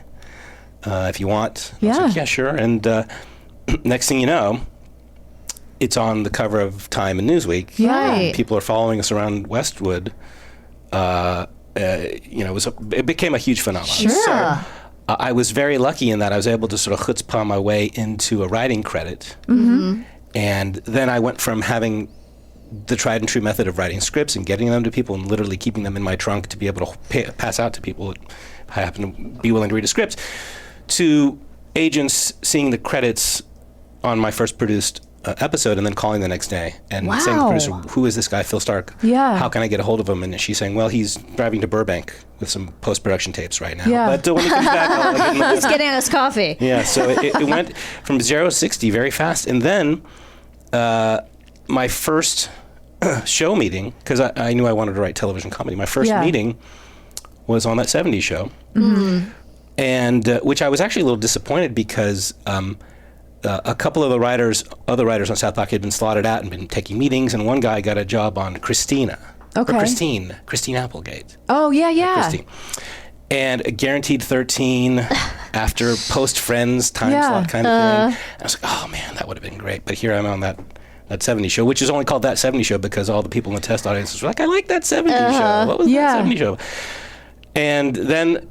If you want. I was like, yeah, sure. And next thing you know, it's on the cover of Time and Newsweek. Right. People are following us around Westwood. It became a huge phenomenon. Sure. So, I was very lucky in that I was able to sort of chutzpah my way into a writing credit. Mm-hmm. And then I went from having the tried and true method of writing scripts and getting them to people and literally keeping them in my trunk to be able to pass out to people if I happen to be willing to read a script, to agents seeing the credits on my first produced episode and then calling the next day and saying to the producer, who is this guy, Phil Stark? Yeah. How can I get a hold of him? And she's saying, well, he's driving to Burbank with some post-production tapes right now. Yeah. But when he comes back, I'll get him the He's getting us coffee. Yeah, so it went from 0 to 60 very fast. And then my first show meeting, because I knew I wanted to write television comedy, my first meeting was on that 70s show. Mm-hmm. And which I was actually a little disappointed because a couple of other writers on South Park had been slotted out and been taking meetings, and one guy got a job on Christina. Okay. Or Christine Applegate. Oh, yeah. Christine. And a guaranteed 13 after post Friends time slot kind of thing. I was like, oh man, that would have been great. But here I'm on that 70s show, which is only called that 70s show because all the people in the test audiences were like, I like that 70s show. What was that 70s show? And then,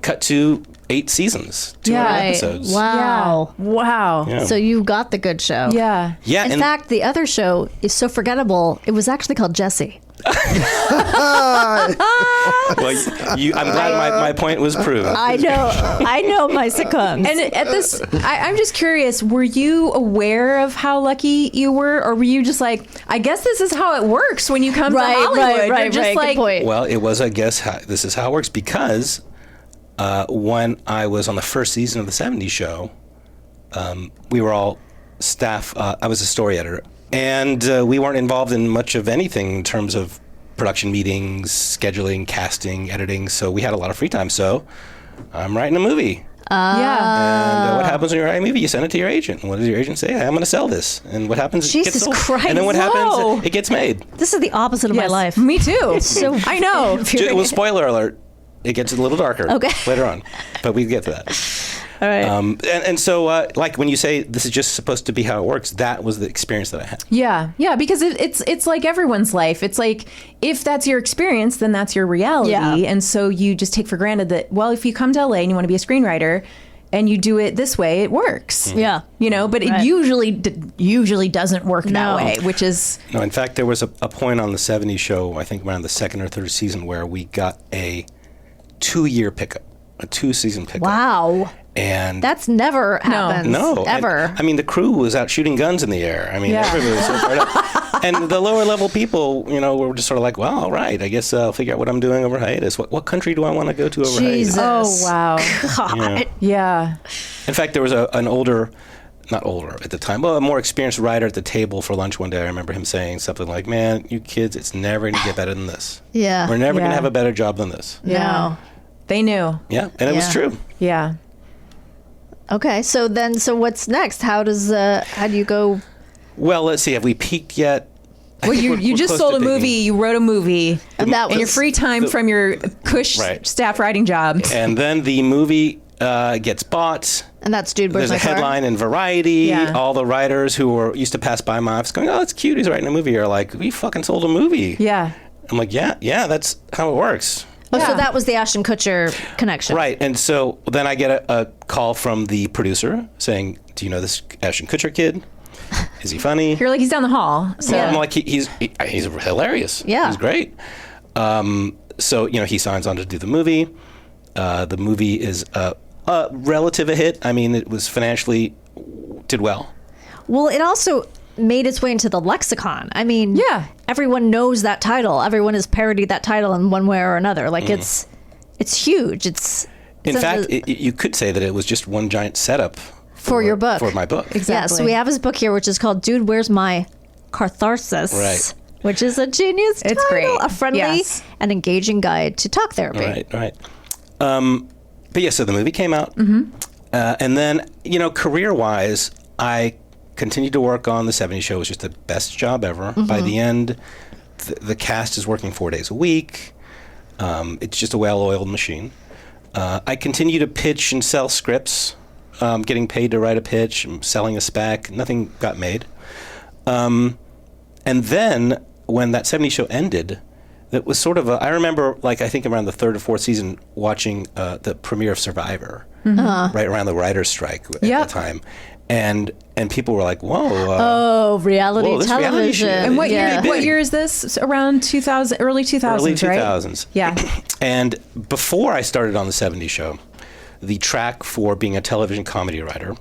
cut to 8 seasons, 200 episodes. Wow. Yeah. Wow. Yeah. So you got the good show. Yeah. Yeah. In fact, the other show is so forgettable, it was actually called Jessie. Well, I'm glad my point was proven. I know my sitcoms. And at this, I'm just curious, were you aware of how lucky you were? Or were you just like, I guess this is how it works when you come to Hollywood? Right. You're just Good like, point. Well, it was, I guess, this is how it works because when I was on the first season of the 70s show, we were all staff. I was a story editor. And we weren't involved in much of anything in terms of production meetings, scheduling, casting, editing. So we had a lot of free time. So I'm writing a movie. And what happens when you write a movie? You send it to your agent. And what does your agent say? Hey, I'm going to sell this. And what happens? Jesus it gets sold. Christ. And then what Whoa. happens? It gets made. This is the opposite of my life. Me too. So I know. Well, spoiler alert. It gets a little darker later on. But we get to that. All right. And so, like, when you say this is just supposed to be how it works, that was the experience that I had. Yeah, because it's like everyone's life. It's like, if that's your experience, then that's your reality. Yeah. And so you just take for granted that, well, if you come to LA and you want to be a screenwriter and you do it this way, it works. Yeah. You know, but it usually doesn't work that way, which is... No, in fact, there was a point on the 70s show, I think around the second or third season, where we got a 2-year pickup, a 2-season pickup. Wow. And that's never happens. No. Ever. And, I mean, the crew was out shooting guns in the air. I mean, everybody was so fired up. And the lower level people, you know, were just sort of like, well, all right, I guess I'll figure out what I'm doing over hiatus. What country do I want to go to over Jesus. hiatus? Oh, wow. God. Yeah. In fact, there was an older, not older at the time, well, a more experienced writer at the table for lunch one day. I remember him saying something like, man, you kids, it's never going to get better than this. Yeah. We're never going Yeah. to have a better job than this. No. They knew. Yeah, and it was true. Yeah. Okay, so what's next? How do you go? Well, let's see. Have we peaked yet? Well, you just close sold to a movie. peaking. You wrote a movie. And that in your was free time from your cush Right. staff writing job. And then the movie gets bought. And that's Dude, Where's There's a My Car? headline in Variety. Yeah. All the writers who used to pass by my office going, oh, it's cute. He's writing a movie. Are like, we fucking sold a movie. Yeah. I'm like, yeah, that's how it works. Oh, so Yeah. that was the Ashton Kutcher connection. Right. And so then I get a call from the producer saying, do you know this Ashton Kutcher kid? Is he funny? You're like, he's down the hall. So I'm like, he's hilarious. Yeah. He's great. So, you know, he signs on to do the movie. The movie is a relative a hit. I mean, it was financially did well. Well, it also made its way into the lexicon. I mean, Yeah. everyone knows that title. Everyone has parodied that title in one way or another. Like it's huge. In fact, you could say that it was just one giant setup for your book. For my book. Exactly. Yeah, so we have his book here, which is called Dude, Where's My Catharsis? Right. Which is a genius It's title. great. A friendly Yes. and engaging guide to talk therapy. Right. But yeah, so the movie came out. And then, you know, career-wise, I continued to work on the 70s show. It was just the best job ever. By the end, the cast is working 4 days a week. It's just a well-oiled machine. I continue to pitch and sell scripts, getting paid to write a pitch, selling a spec. Nothing got made. And then when that 70s show ended, it was sort of I remember, like, I think around the third or fourth season, watching the premiere of Survivor, right around the writer's strike at the time. And people were like, whoa. Reality Whoa, this reality television. shit And what is year? pretty What big. year is this? Around 2000, early 2000s, Early right? 2000s. Yeah. And before I started on the 70s show, the track for being a television comedy writer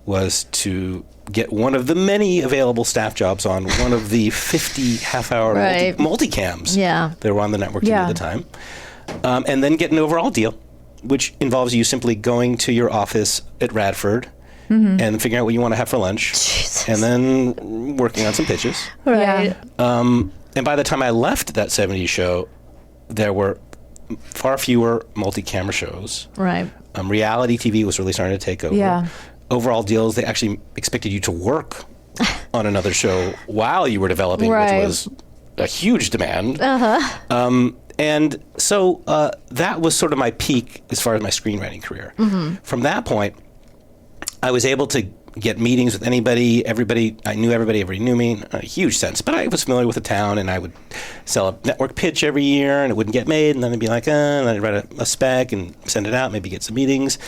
was to get one of the many available staff jobs on one of the 50 half-hour Right. multicams Yeah. that were on the network TV Yeah. at the time. And then get an overall deal, which involves you simply going to your office at Radford and figuring out what you want to have for lunch, and then working on some pitches. Right. Yeah. And by the time I left that 70s show, there were far fewer multi-camera shows. Right. Reality TV was really starting to take over. Yeah. Overall deals, they actually expected you to work on another show while you were developing, Right. which was a huge demand. And so that was sort of my peak as far as my screenwriting career. From that point, I was able to get meetings with anybody, everybody. I knew everybody knew me, in a huge sense. But I was familiar with the town, and I would sell a network pitch every year, and it wouldn't get made. And then I'd be like, and then I'd write a spec and send it out, maybe get some meetings.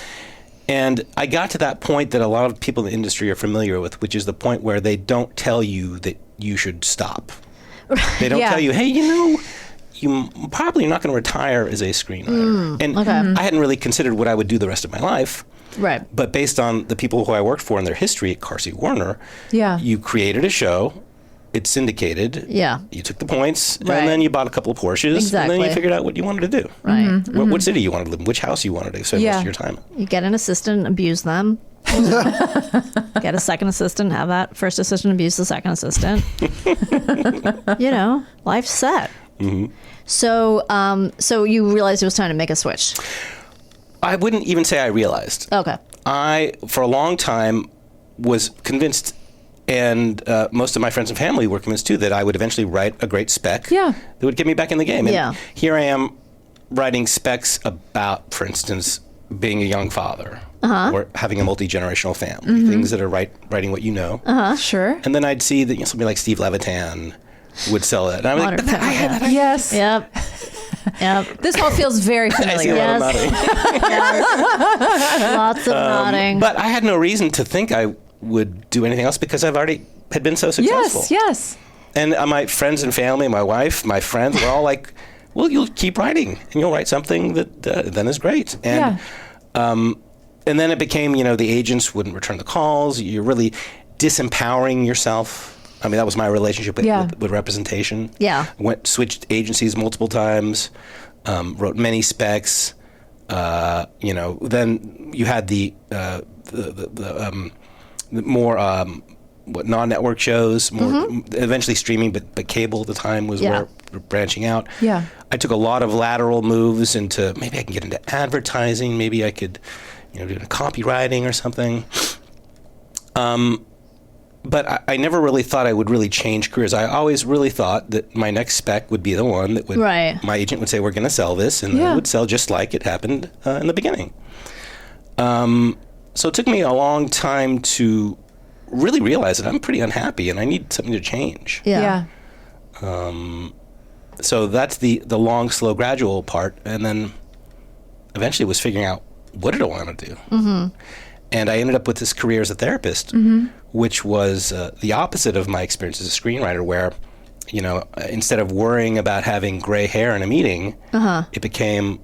And I got to that point that a lot of people in the industry are familiar with, which is the point where they don't tell you that you should stop. They don't Yeah. tell you, hey, you know, you probably not going to retire as a screenwriter. And I hadn't really considered what I would do the rest of my life. Right. But based on the people who I worked for and their history at Carsey Warner, Yeah. you created a show, it's syndicated. Yeah. You took the points, Right. and then you bought a couple of Porsches, and then you Exactly. figured out what you wanted to do. Right. What city you wanted to live in, which house you wanted to spend most of your time in. You get an assistant, abuse them. Get a second assistant, have that first assistant abuse the second assistant. Life's set. So you realized it was time to make a switch. I wouldn't even say I realized. Okay. I, for a long time, was convinced, and most of my friends and family were convinced too, that I would eventually write a great spec that would get me back in the game. And Yeah. here I am writing specs about, for instance, being a young father or having a multi-generational family, things that are writing what you know. Sure. And then I'd see that somebody like Steve Levitan would sell it. And I was like, Modern but I family, had Yes. Yep. This all feels very I see familiar. a lot of Yes. nodding. Lots of nodding. But I had no reason to think I would do anything else because I've already had been so successful. Yes. And my friends and family, my wife, my friends were all like, well, you'll keep writing and you'll write something that then is great. And and then it became, the agents wouldn't return the calls. You're really disempowering yourself. I mean, that was my relationship with representation. Yeah. Switched agencies multiple times, wrote many specs. Then you had the more non-network shows, more eventually streaming, but cable at the time was where we're branching out. Yeah. I took a lot of lateral moves into maybe I can get into advertising, maybe I could, do copywriting or something. But I never really thought I would really change careers. I always really thought that my next spec would be the one that would, my agent would say, we're going to sell this, and it would sell just like it happened in the beginning. So it took me a long time to really realize that I'm pretty unhappy and I need something to change. Yeah. So that's the long, slow, gradual part. And then eventually was figuring out, what did I want to do? And I ended up with this career as a therapist, which was the opposite of my experience as a screenwriter, where, instead of worrying about having gray hair in a meeting, it became,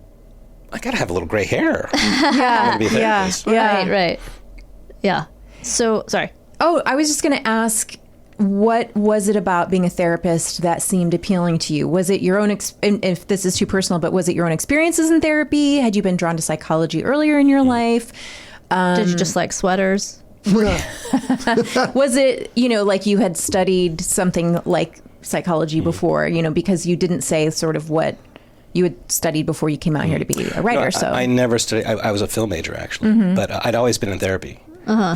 I got to have a little gray hair. I'm going to be a therapist. Right. Yeah. So, sorry. Oh, I was just going to ask, what was it about being a therapist that seemed appealing to you? Was it your own, and if this is too personal, but was it your own experiences in therapy? Had you been drawn to psychology earlier in your life? Did you just like sweaters? Was it, like you had studied something like psychology before, because you didn't say sort of what you had studied before you came out here to be a writer? No, I never studied. I was a film major, actually, but I'd always been in therapy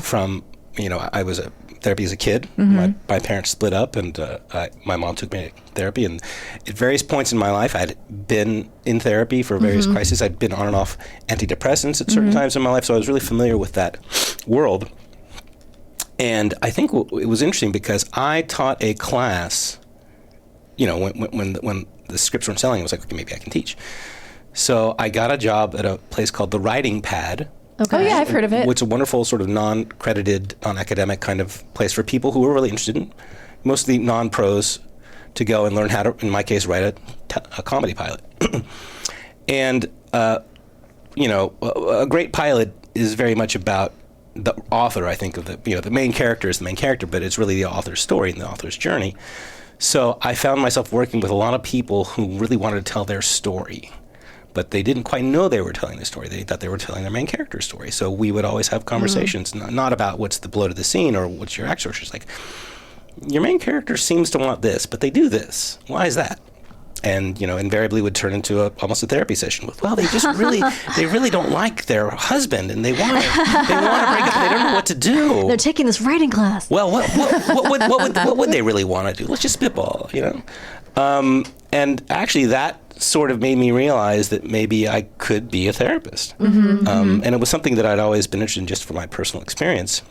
from, I was a therapy as a kid. My parents split up, and my mom took me to therapy. And at various points in my life, I'd been in therapy for various crises. I'd been on and off antidepressants at certain times in my life, so I was really familiar with that world. And I think it was interesting because I taught a class, when the scripts weren't selling, I was like, okay, maybe I can teach. So I got a job at a place called The Writing Pad. Okay. Oh, yeah, I've heard of it. Which is a wonderful sort of non-credited, non-academic kind of place for people who are really interested in, mostly non-pros, to go and learn how to, in my case, write a comedy pilot. And, a great pilot is very much about the author, I think, of the main character is the main character, but it's really the author's story and the author's journey. So I found myself working with a lot of people who really wanted to tell their story, but they didn't quite know they were telling the story. They thought they were telling their main character's story. So we would always have conversations, not about what's the blow to the scene or what's your act structure. It's like, your main character seems to want this, but they do this. Why is that? And, invariably would turn into almost a therapy session with, well, they really don't like their husband, and they want to break up, and they don't know what to do. They're taking this writing class. Well, what would they really want to do? Let's just spitball, And actually that sort of made me realize that maybe I could be a therapist. And it was something that I'd always been interested in just from my personal experience.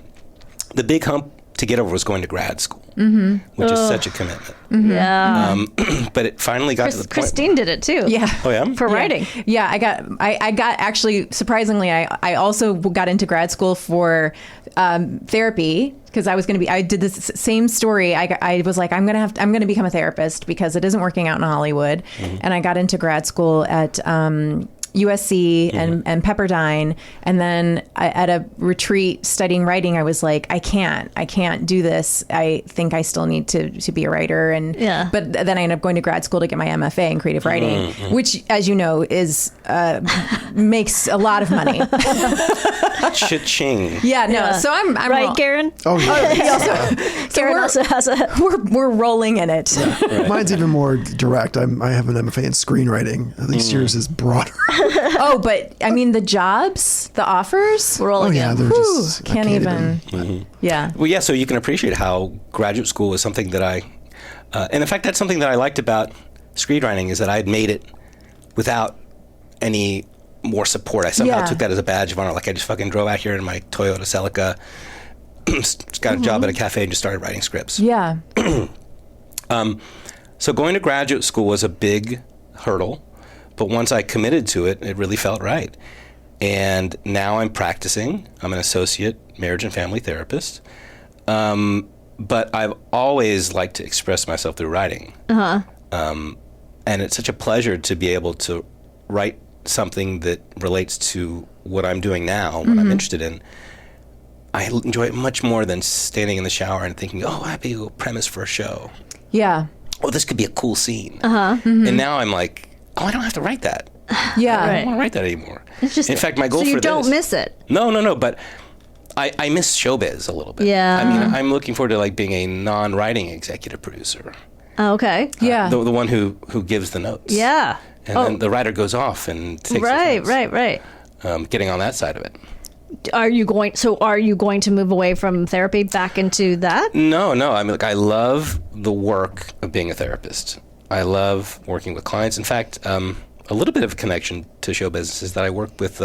The big hump to get over was going to grad school, which is such a commitment. Yeah. But it finally got to the point. Kristine did it too. Yeah. Oh, yeah? For writing. Yeah, I got actually, surprisingly, I also got into grad school for therapy because I did this same story. I was like, I'm going to become a therapist because it isn't working out in Hollywood. And I got into grad school at USC and Pepperdine, and then at a retreat studying writing, I was like, I can't do this. I think I still need to be a writer, but then I ended up going to grad school to get my MFA in creative writing, which, as you know, is makes a lot money. Cha-ching. Yeah, no. So I'm right, Garen. Oh yeah. Garen also has a. We're rolling in it. Right. Mine's even more direct. I have an MFA in screenwriting. At least yours is broader. Oh, but I mean the jobs, the offers. Rolling yeah, in. they're just I Can't even. Yeah. Well, yeah, so you can appreciate how graduate school was something that I, and in fact, that's something that I liked about screenwriting, is that I had made it without any more support. I somehow took that as a badge of honor. Like I just fucking drove out here in my Toyota Celica, got a job at a cafe and just started writing scripts. Yeah. So going to graduate school was a big hurdle, but once I committed to it, it really felt right. And now I'm practicing. I'm an associate marriage and family therapist. But I've always liked to express myself through writing. And it's such a pleasure to be able to write something that relates to what I'm doing now, what I'm interested in. I enjoy it much more than standing in the shower and thinking, oh, I have a premise for a show. Yeah. Oh, this could be a cool scene. And now I'm like, oh, I don't have to write that. Yeah. I don't want to write that anymore. It's just, in fact, my goal so for you this... don't miss it. No, but I miss showbiz a little bit. Yeah. I mean, I'm looking forward to like being a non-writing executive producer. Oh, okay. Yeah. The one who gives the notes. Yeah. And then the writer goes off and takes Right. Getting on that side of it. Are you going to move away from therapy back into that? No. I mean, I love the work of being a therapist. I love working with clients. In fact, a little bit of a connection to show business is that I work with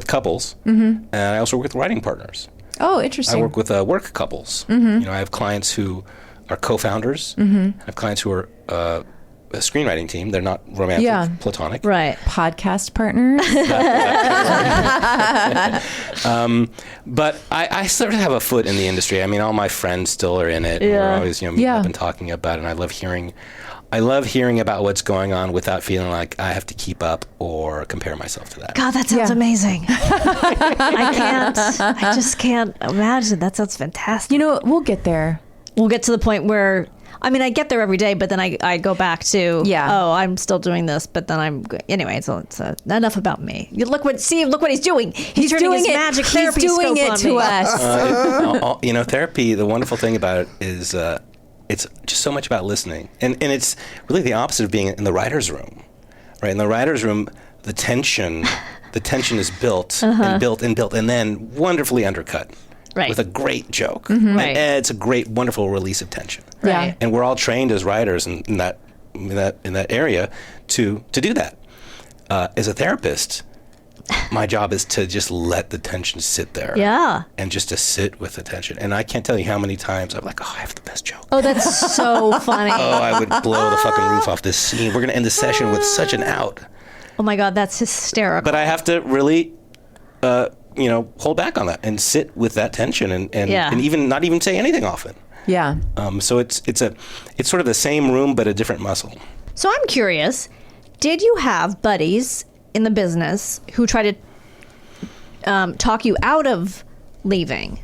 couples, and I also work with writing partners. Oh, interesting. I work with work couples. I have clients who are co-founders. I have clients who are a screenwriting team. They're not romantic, platonic. Right. Podcast partners. But I sort of have a foot in the industry. I mean, all my friends still are in it. And we're always meeting up and talking about it. And I love hearing about what's going on without feeling like I have to keep up or compare myself to that. God, that sounds amazing. I just can't imagine. That sounds fantastic. You know, we'll get there. We'll get to the point where, I mean, I get there every day, but then I go back to, I'm still doing this, but then anyway, it's enough about me. Look what he's doing. He's turning doing his it. magic He's therapy doing scope it on to me. us. Therapy, the wonderful thing about it is it's just so much about listening. And it's really the opposite of being in the writer's room, right? In the writer's room, the tension is built and built and built and then wonderfully undercut. Right. With a great joke. Right. And it's a great, wonderful release of tension. Right. And we're all trained as writers in that area to do that. As a therapist, my job is to just let the tension sit there. Yeah. And just to sit with the tension. And I can't tell you how many times I'm like, I have the best joke. Oh, that's so funny. I would blow the fucking roof off this scene. We're going to end the session with such an out. Oh my God, that's hysterical. But I have to really... hold back on that and sit with that tension and even not even say anything often. Yeah. So it's sort of the same room but a different muscle. So I'm curious, did you have buddies in the business who tried to talk you out of leaving?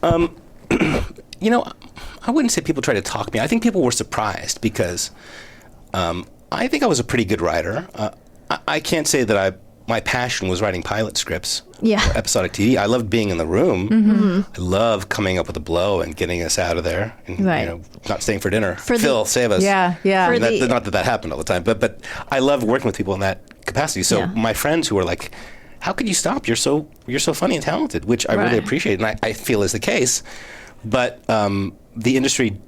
I wouldn't say people tried to talk me. I think people were surprised because I think I was a pretty good writer. I can't say that my passion was writing pilot scripts for episodic TV. I loved being in the room. I love coming up with a blow and getting us out of there and not staying for dinner. Phil, save us. Yeah. Not that happened all the time, but I love working with people in that capacity. So my friends who were like, how could you stop? You're so funny and talented, which I really appreciate, and I feel is the case. But the industry,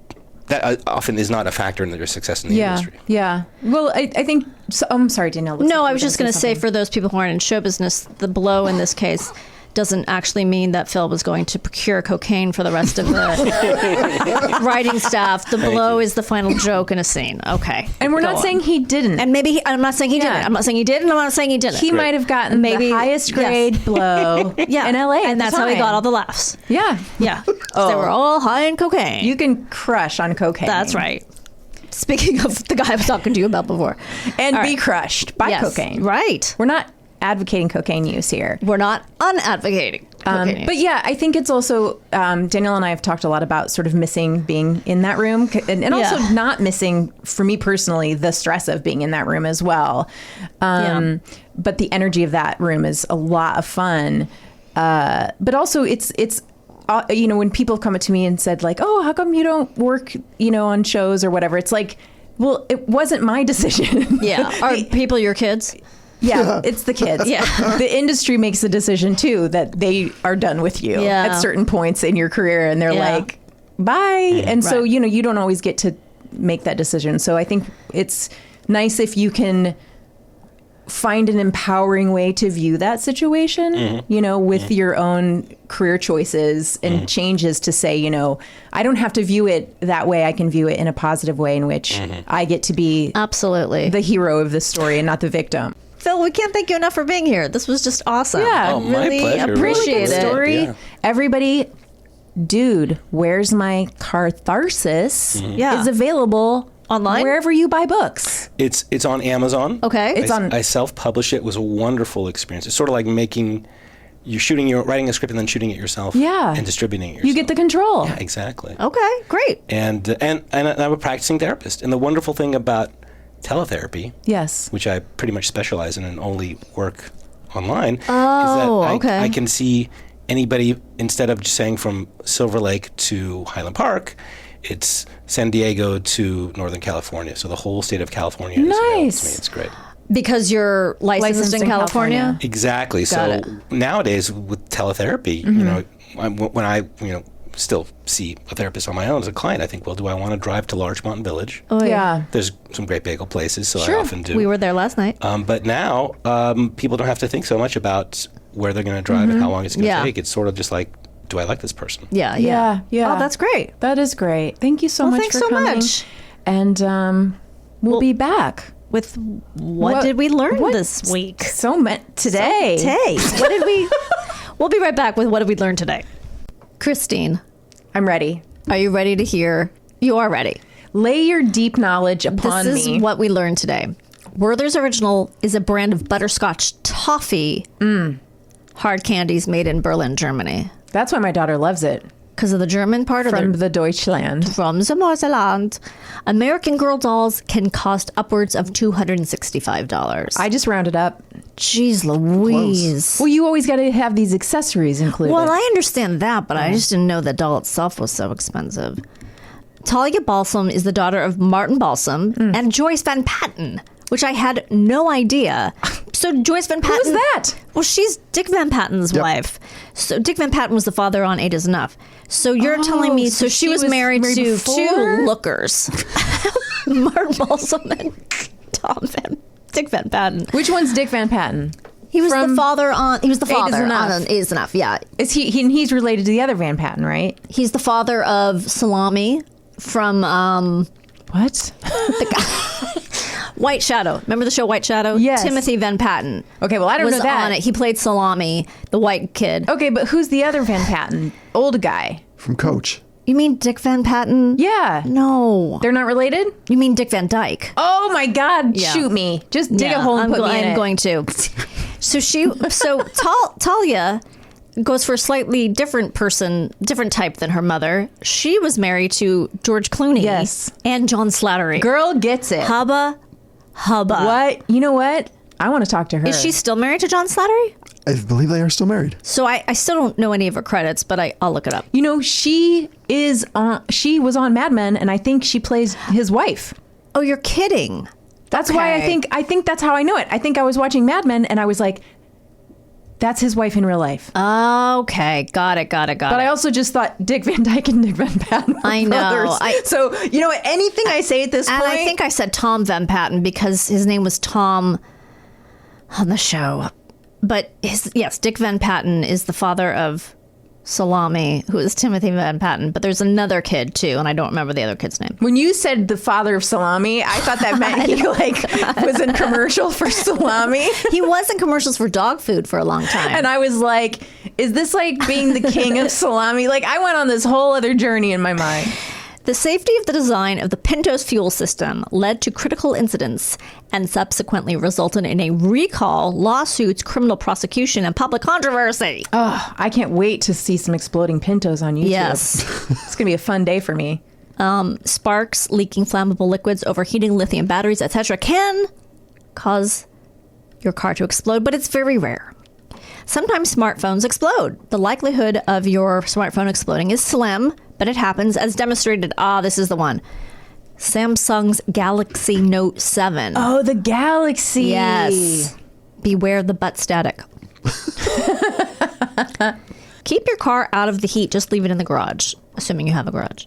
that often is not a factor in their success in the industry. Yeah. Well, I think... So, I'm sorry, Danielle. No, I was just going to say, for those people who aren't in show business, the blow in this case doesn't actually mean that Phil was going to procure cocaine for the rest of the writing staff. The blow is the final joke in a scene. Okay. And we're not saying he didn't. And maybe I'm not saying he didn't. I'm not saying he did, and I'm not saying he didn't. He might have gotten the highest grade blow in LA. And that's how he got all the laughs. Yeah. Yeah. They were all high in cocaine. You can crush on cocaine. That's right. Speaking of the guy I was talking to you about before. And All be right. crushed by Yes, cocaine. right. We're not advocating cocaine use here. We're not unadvocating cocaine use. But yeah, I think it's also, Danielle and I have talked a lot about sort of missing being in that room and also Yeah. not missing, for me personally, the stress of being in that room as well. But the energy of that room is a lot of fun. But also it's when people have come up to me and said like, oh, how come you don't work, on shows or whatever? It's like, well, it wasn't my decision. Yeah. Are people your kids? Yeah, it's the kids. Yeah. The industry makes the decision too that they are done with you at certain points in your career, and they're like, bye. And so, you don't always get to make that decision. So I think it's nice if you can find an empowering way to view that situation, with your own career choices and changes to say, I don't have to view it that way. I can view it in a positive way in which I get to be Absolutely the hero of the story and not the victim. Phil, we can't thank you enough for being here. This was just awesome. Yeah. Oh, my really pleasure. appreciate Really it. good Story. Yeah. Everybody, dude, Where's My Catharsis Yeah. is available Online? wherever you buy books. It's on Amazon. Okay. It's on- I self-published it. It was a wonderful experience. It's sort of like writing a script and then shooting it yourself. Yeah. And distributing it yourself. You get the control. Yeah, exactly. Okay, great. And I'm a practicing therapist. And the wonderful thing about teletherapy, Yes. which I pretty much specialize in and only work online, is Oh, that okay. I can see anybody, instead of just saying from Silver Lake to Highland Park, it's San Diego to Northern California. So the whole state of California is available to me. Nice. It's great. Because you're licensed in California? Exactly. Got So nowadays with teletherapy, when I still see a therapist on my own as a client, I think, well, do I want to drive to Larchmont Village? Oh, Yeah. There's some great bagel places, so Sure. I often do. We were there last night. But now people don't have to think so much about where they're going to drive and how long it's going to Yeah. take. It's sort of just like, do I like this person? Yeah. Yeah. Oh, that's great. That is great. Thank you so Well, much thanks for so coming. much. And we'll be back. With what did we learn what- this week? So much today. What did we... We'll be right back with what did we learn today. Kristine, I'm ready. are you ready to hear? You are ready. Lay your deep knowledge upon This me. is what we learned today. Werther's Original is a brand of butterscotch toffee hard candies made in Berlin, Germany. That's why my daughter loves it. Because of the German part of From the Deutschland. From the Motherland. American Girl dolls can cost upwards of $265. I just rounded up. Jeez Louise. Well, you always got to have these accessories included. Well, I understand that, but I just didn't know the doll itself was so expensive. Talia Balsam is the daughter of Martin Balsam and Joyce Van Patten, which I had no idea. So Joyce Van Patten... Who's that? Well, she's Dick Van Patten's wife. So Dick Van Patten was the father on Eight is Enough. So you're telling me... So she was married to before? two lookers. Martin Balsam and Dick Van Patten. Which one's Dick Van Patten? He was From the father on... He was the Eight is father Enough. on Eight is Enough, yeah. Is he's related to the other Van Patten, right? He's the father of Salami from What? White Shadow. Remember the show White Shadow? Yes. Timothy Van Patten. Okay, well, I don't was know that. on it. He played Salami, the white kid. Okay, but who's the other Van Patten? Old guy. From Coach. You mean Dick Van Patten? Yeah. No. They're not related? You mean Dick Van Dyke? Oh my God, Yeah. shoot me. Just dig Yeah, a hole and put me in I'm it. going to. So Talia goes for a slightly different person, different type than her mother. She was married to George Clooney. Yes. And John Slattery. Girl gets it. Hubba. What? You know what? I want to talk to her. Is she still married to John Slattery? I believe they are still married. So I still don't know any of her credits, but I'll look it up. You know, she was on Mad Men, and I think she plays his wife. Oh, you're kidding. That's why I think that's how I know it. I think I was watching Mad Men, and I was like, that's his wife in real life. Okay, got it. But I also just thought Dick Van Dyke and Dick Van Patten were I know. brothers. So, you know what? Anything I say at this And point... I think I said Tom Van Patten because his name was Tom on the show. But Dick Van Patten is the father of Salami, who is Timothy Van Patten. But there's another kid too, and I don't remember the other kid's name. When you said the father of Salami, I thought that meant he was in commercial for Salami. He was in commercials for dog food for a long time. And I was like, is this like being the king of salami? Like, I went on this whole other journey in my mind. The safety of the design of the Pinto's fuel system led to critical incidents and subsequently resulted in a recall, lawsuits, criminal prosecution, and public controversy. Oh, I can't wait to see some exploding Pintos on YouTube. Yes. It's going to be a fun day for me. Sparks, leaking flammable liquids, overheating lithium batteries, etc. can cause your car to explode, but it's very rare. Sometimes smartphones explode. The likelihood of your smartphone exploding is slim, but it happens as demonstrated. This is the one. Samsung's Galaxy Note 7. Oh, the Galaxy. Yes. Beware the butt static. Keep your car out of the heat. Just leave it in the garage, assuming you have a garage.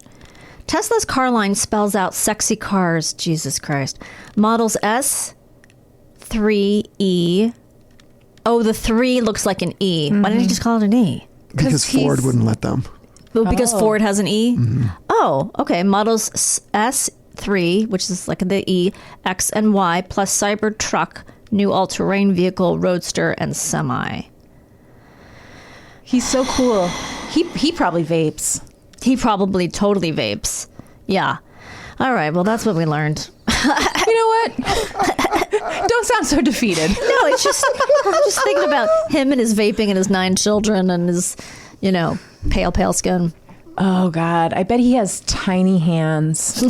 Tesla's car line spells out sexy cars. Jesus Christ. Models S, 3E. Oh, the 3 looks like an E. Why didn't he just call it an E? Because Ford wouldn't let them. Well, because Ford has an E? Mm-hmm. Oh, okay. Models S3, which is like the E, X and Y, plus Cybertruck, new all-terrain vehicle, roadster, and semi. He's so cool. He probably vapes. He probably totally vapes. Yeah. All right. Well, that's what we learned. You know what? Don't sound so defeated. No, it's just, I'm just thinking about him and his vaping and his 9 children and his, pale skin. Oh, God. I bet he has tiny hands.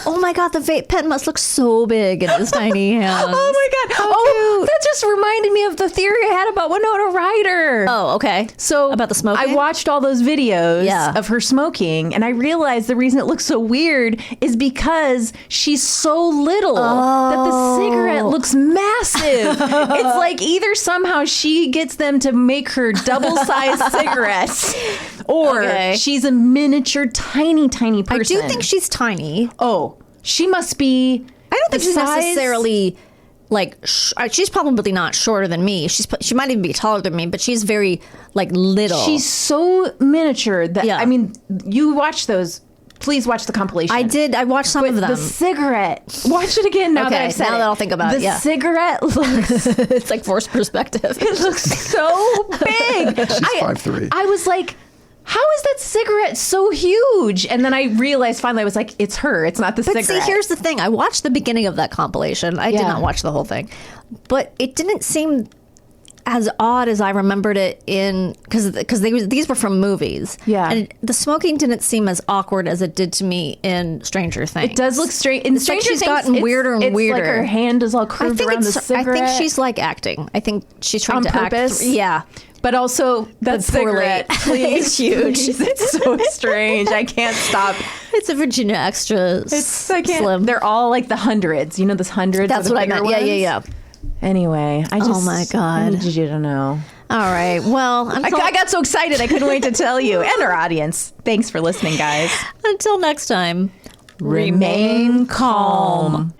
Oh, my God. The vape pen must look so big in his tiny hands. Oh, my God. Cute. That just reminded me of the theory I had about Winona Ryder. Oh, okay. So about the smoking? I watched all those videos of her smoking, and I realized the reason it looks so weird is because she's so little that the cigarette looks massive. It's like either somehow she gets them to make her double-sized cigarettes, or she's a miniature, tiny person. I do think she's tiny. Oh, she must be. I don't think she's necessarily she's probably not shorter than me. She might even be taller than me, but she's very little. She's so miniature that I mean, you watch those. Please watch the compilation. I did. I watched some of them. The cigarate. Watch it again now that I've said now it. that I'll think about it. The cigarette looks. It's like forced perspective. It looks so big. She's 5'3". I was like, how is that cigarette so huge? And then I realized finally, I was like, it's her. It's not the cigarette. But see, here's the thing. I watched the beginning of that compilation. I did not watch the whole thing. But it didn't seem as odd as I remembered it because these were from movies. Yeah. And the smoking didn't seem as awkward as it did to me in Stranger Things. It does look strange. In Stranger she's Things, gotten weirder and weirder. It's like her hand is all curved around the cigarette. I think she's acting. I think she's trying on to purpose. act. Yeah. But also, that cigarette, please. It's huge. It's so strange. I can't stop. It's a Virginia Extra slim. They're all like the hundreds. You know, this hundreds. That's what I meant. Ones? Yeah. Anyway, oh my God. I need you to know. All right. Well, I got so excited. I couldn't wait to tell you and our audience. Thanks for listening, guys. Until next time, remain calm.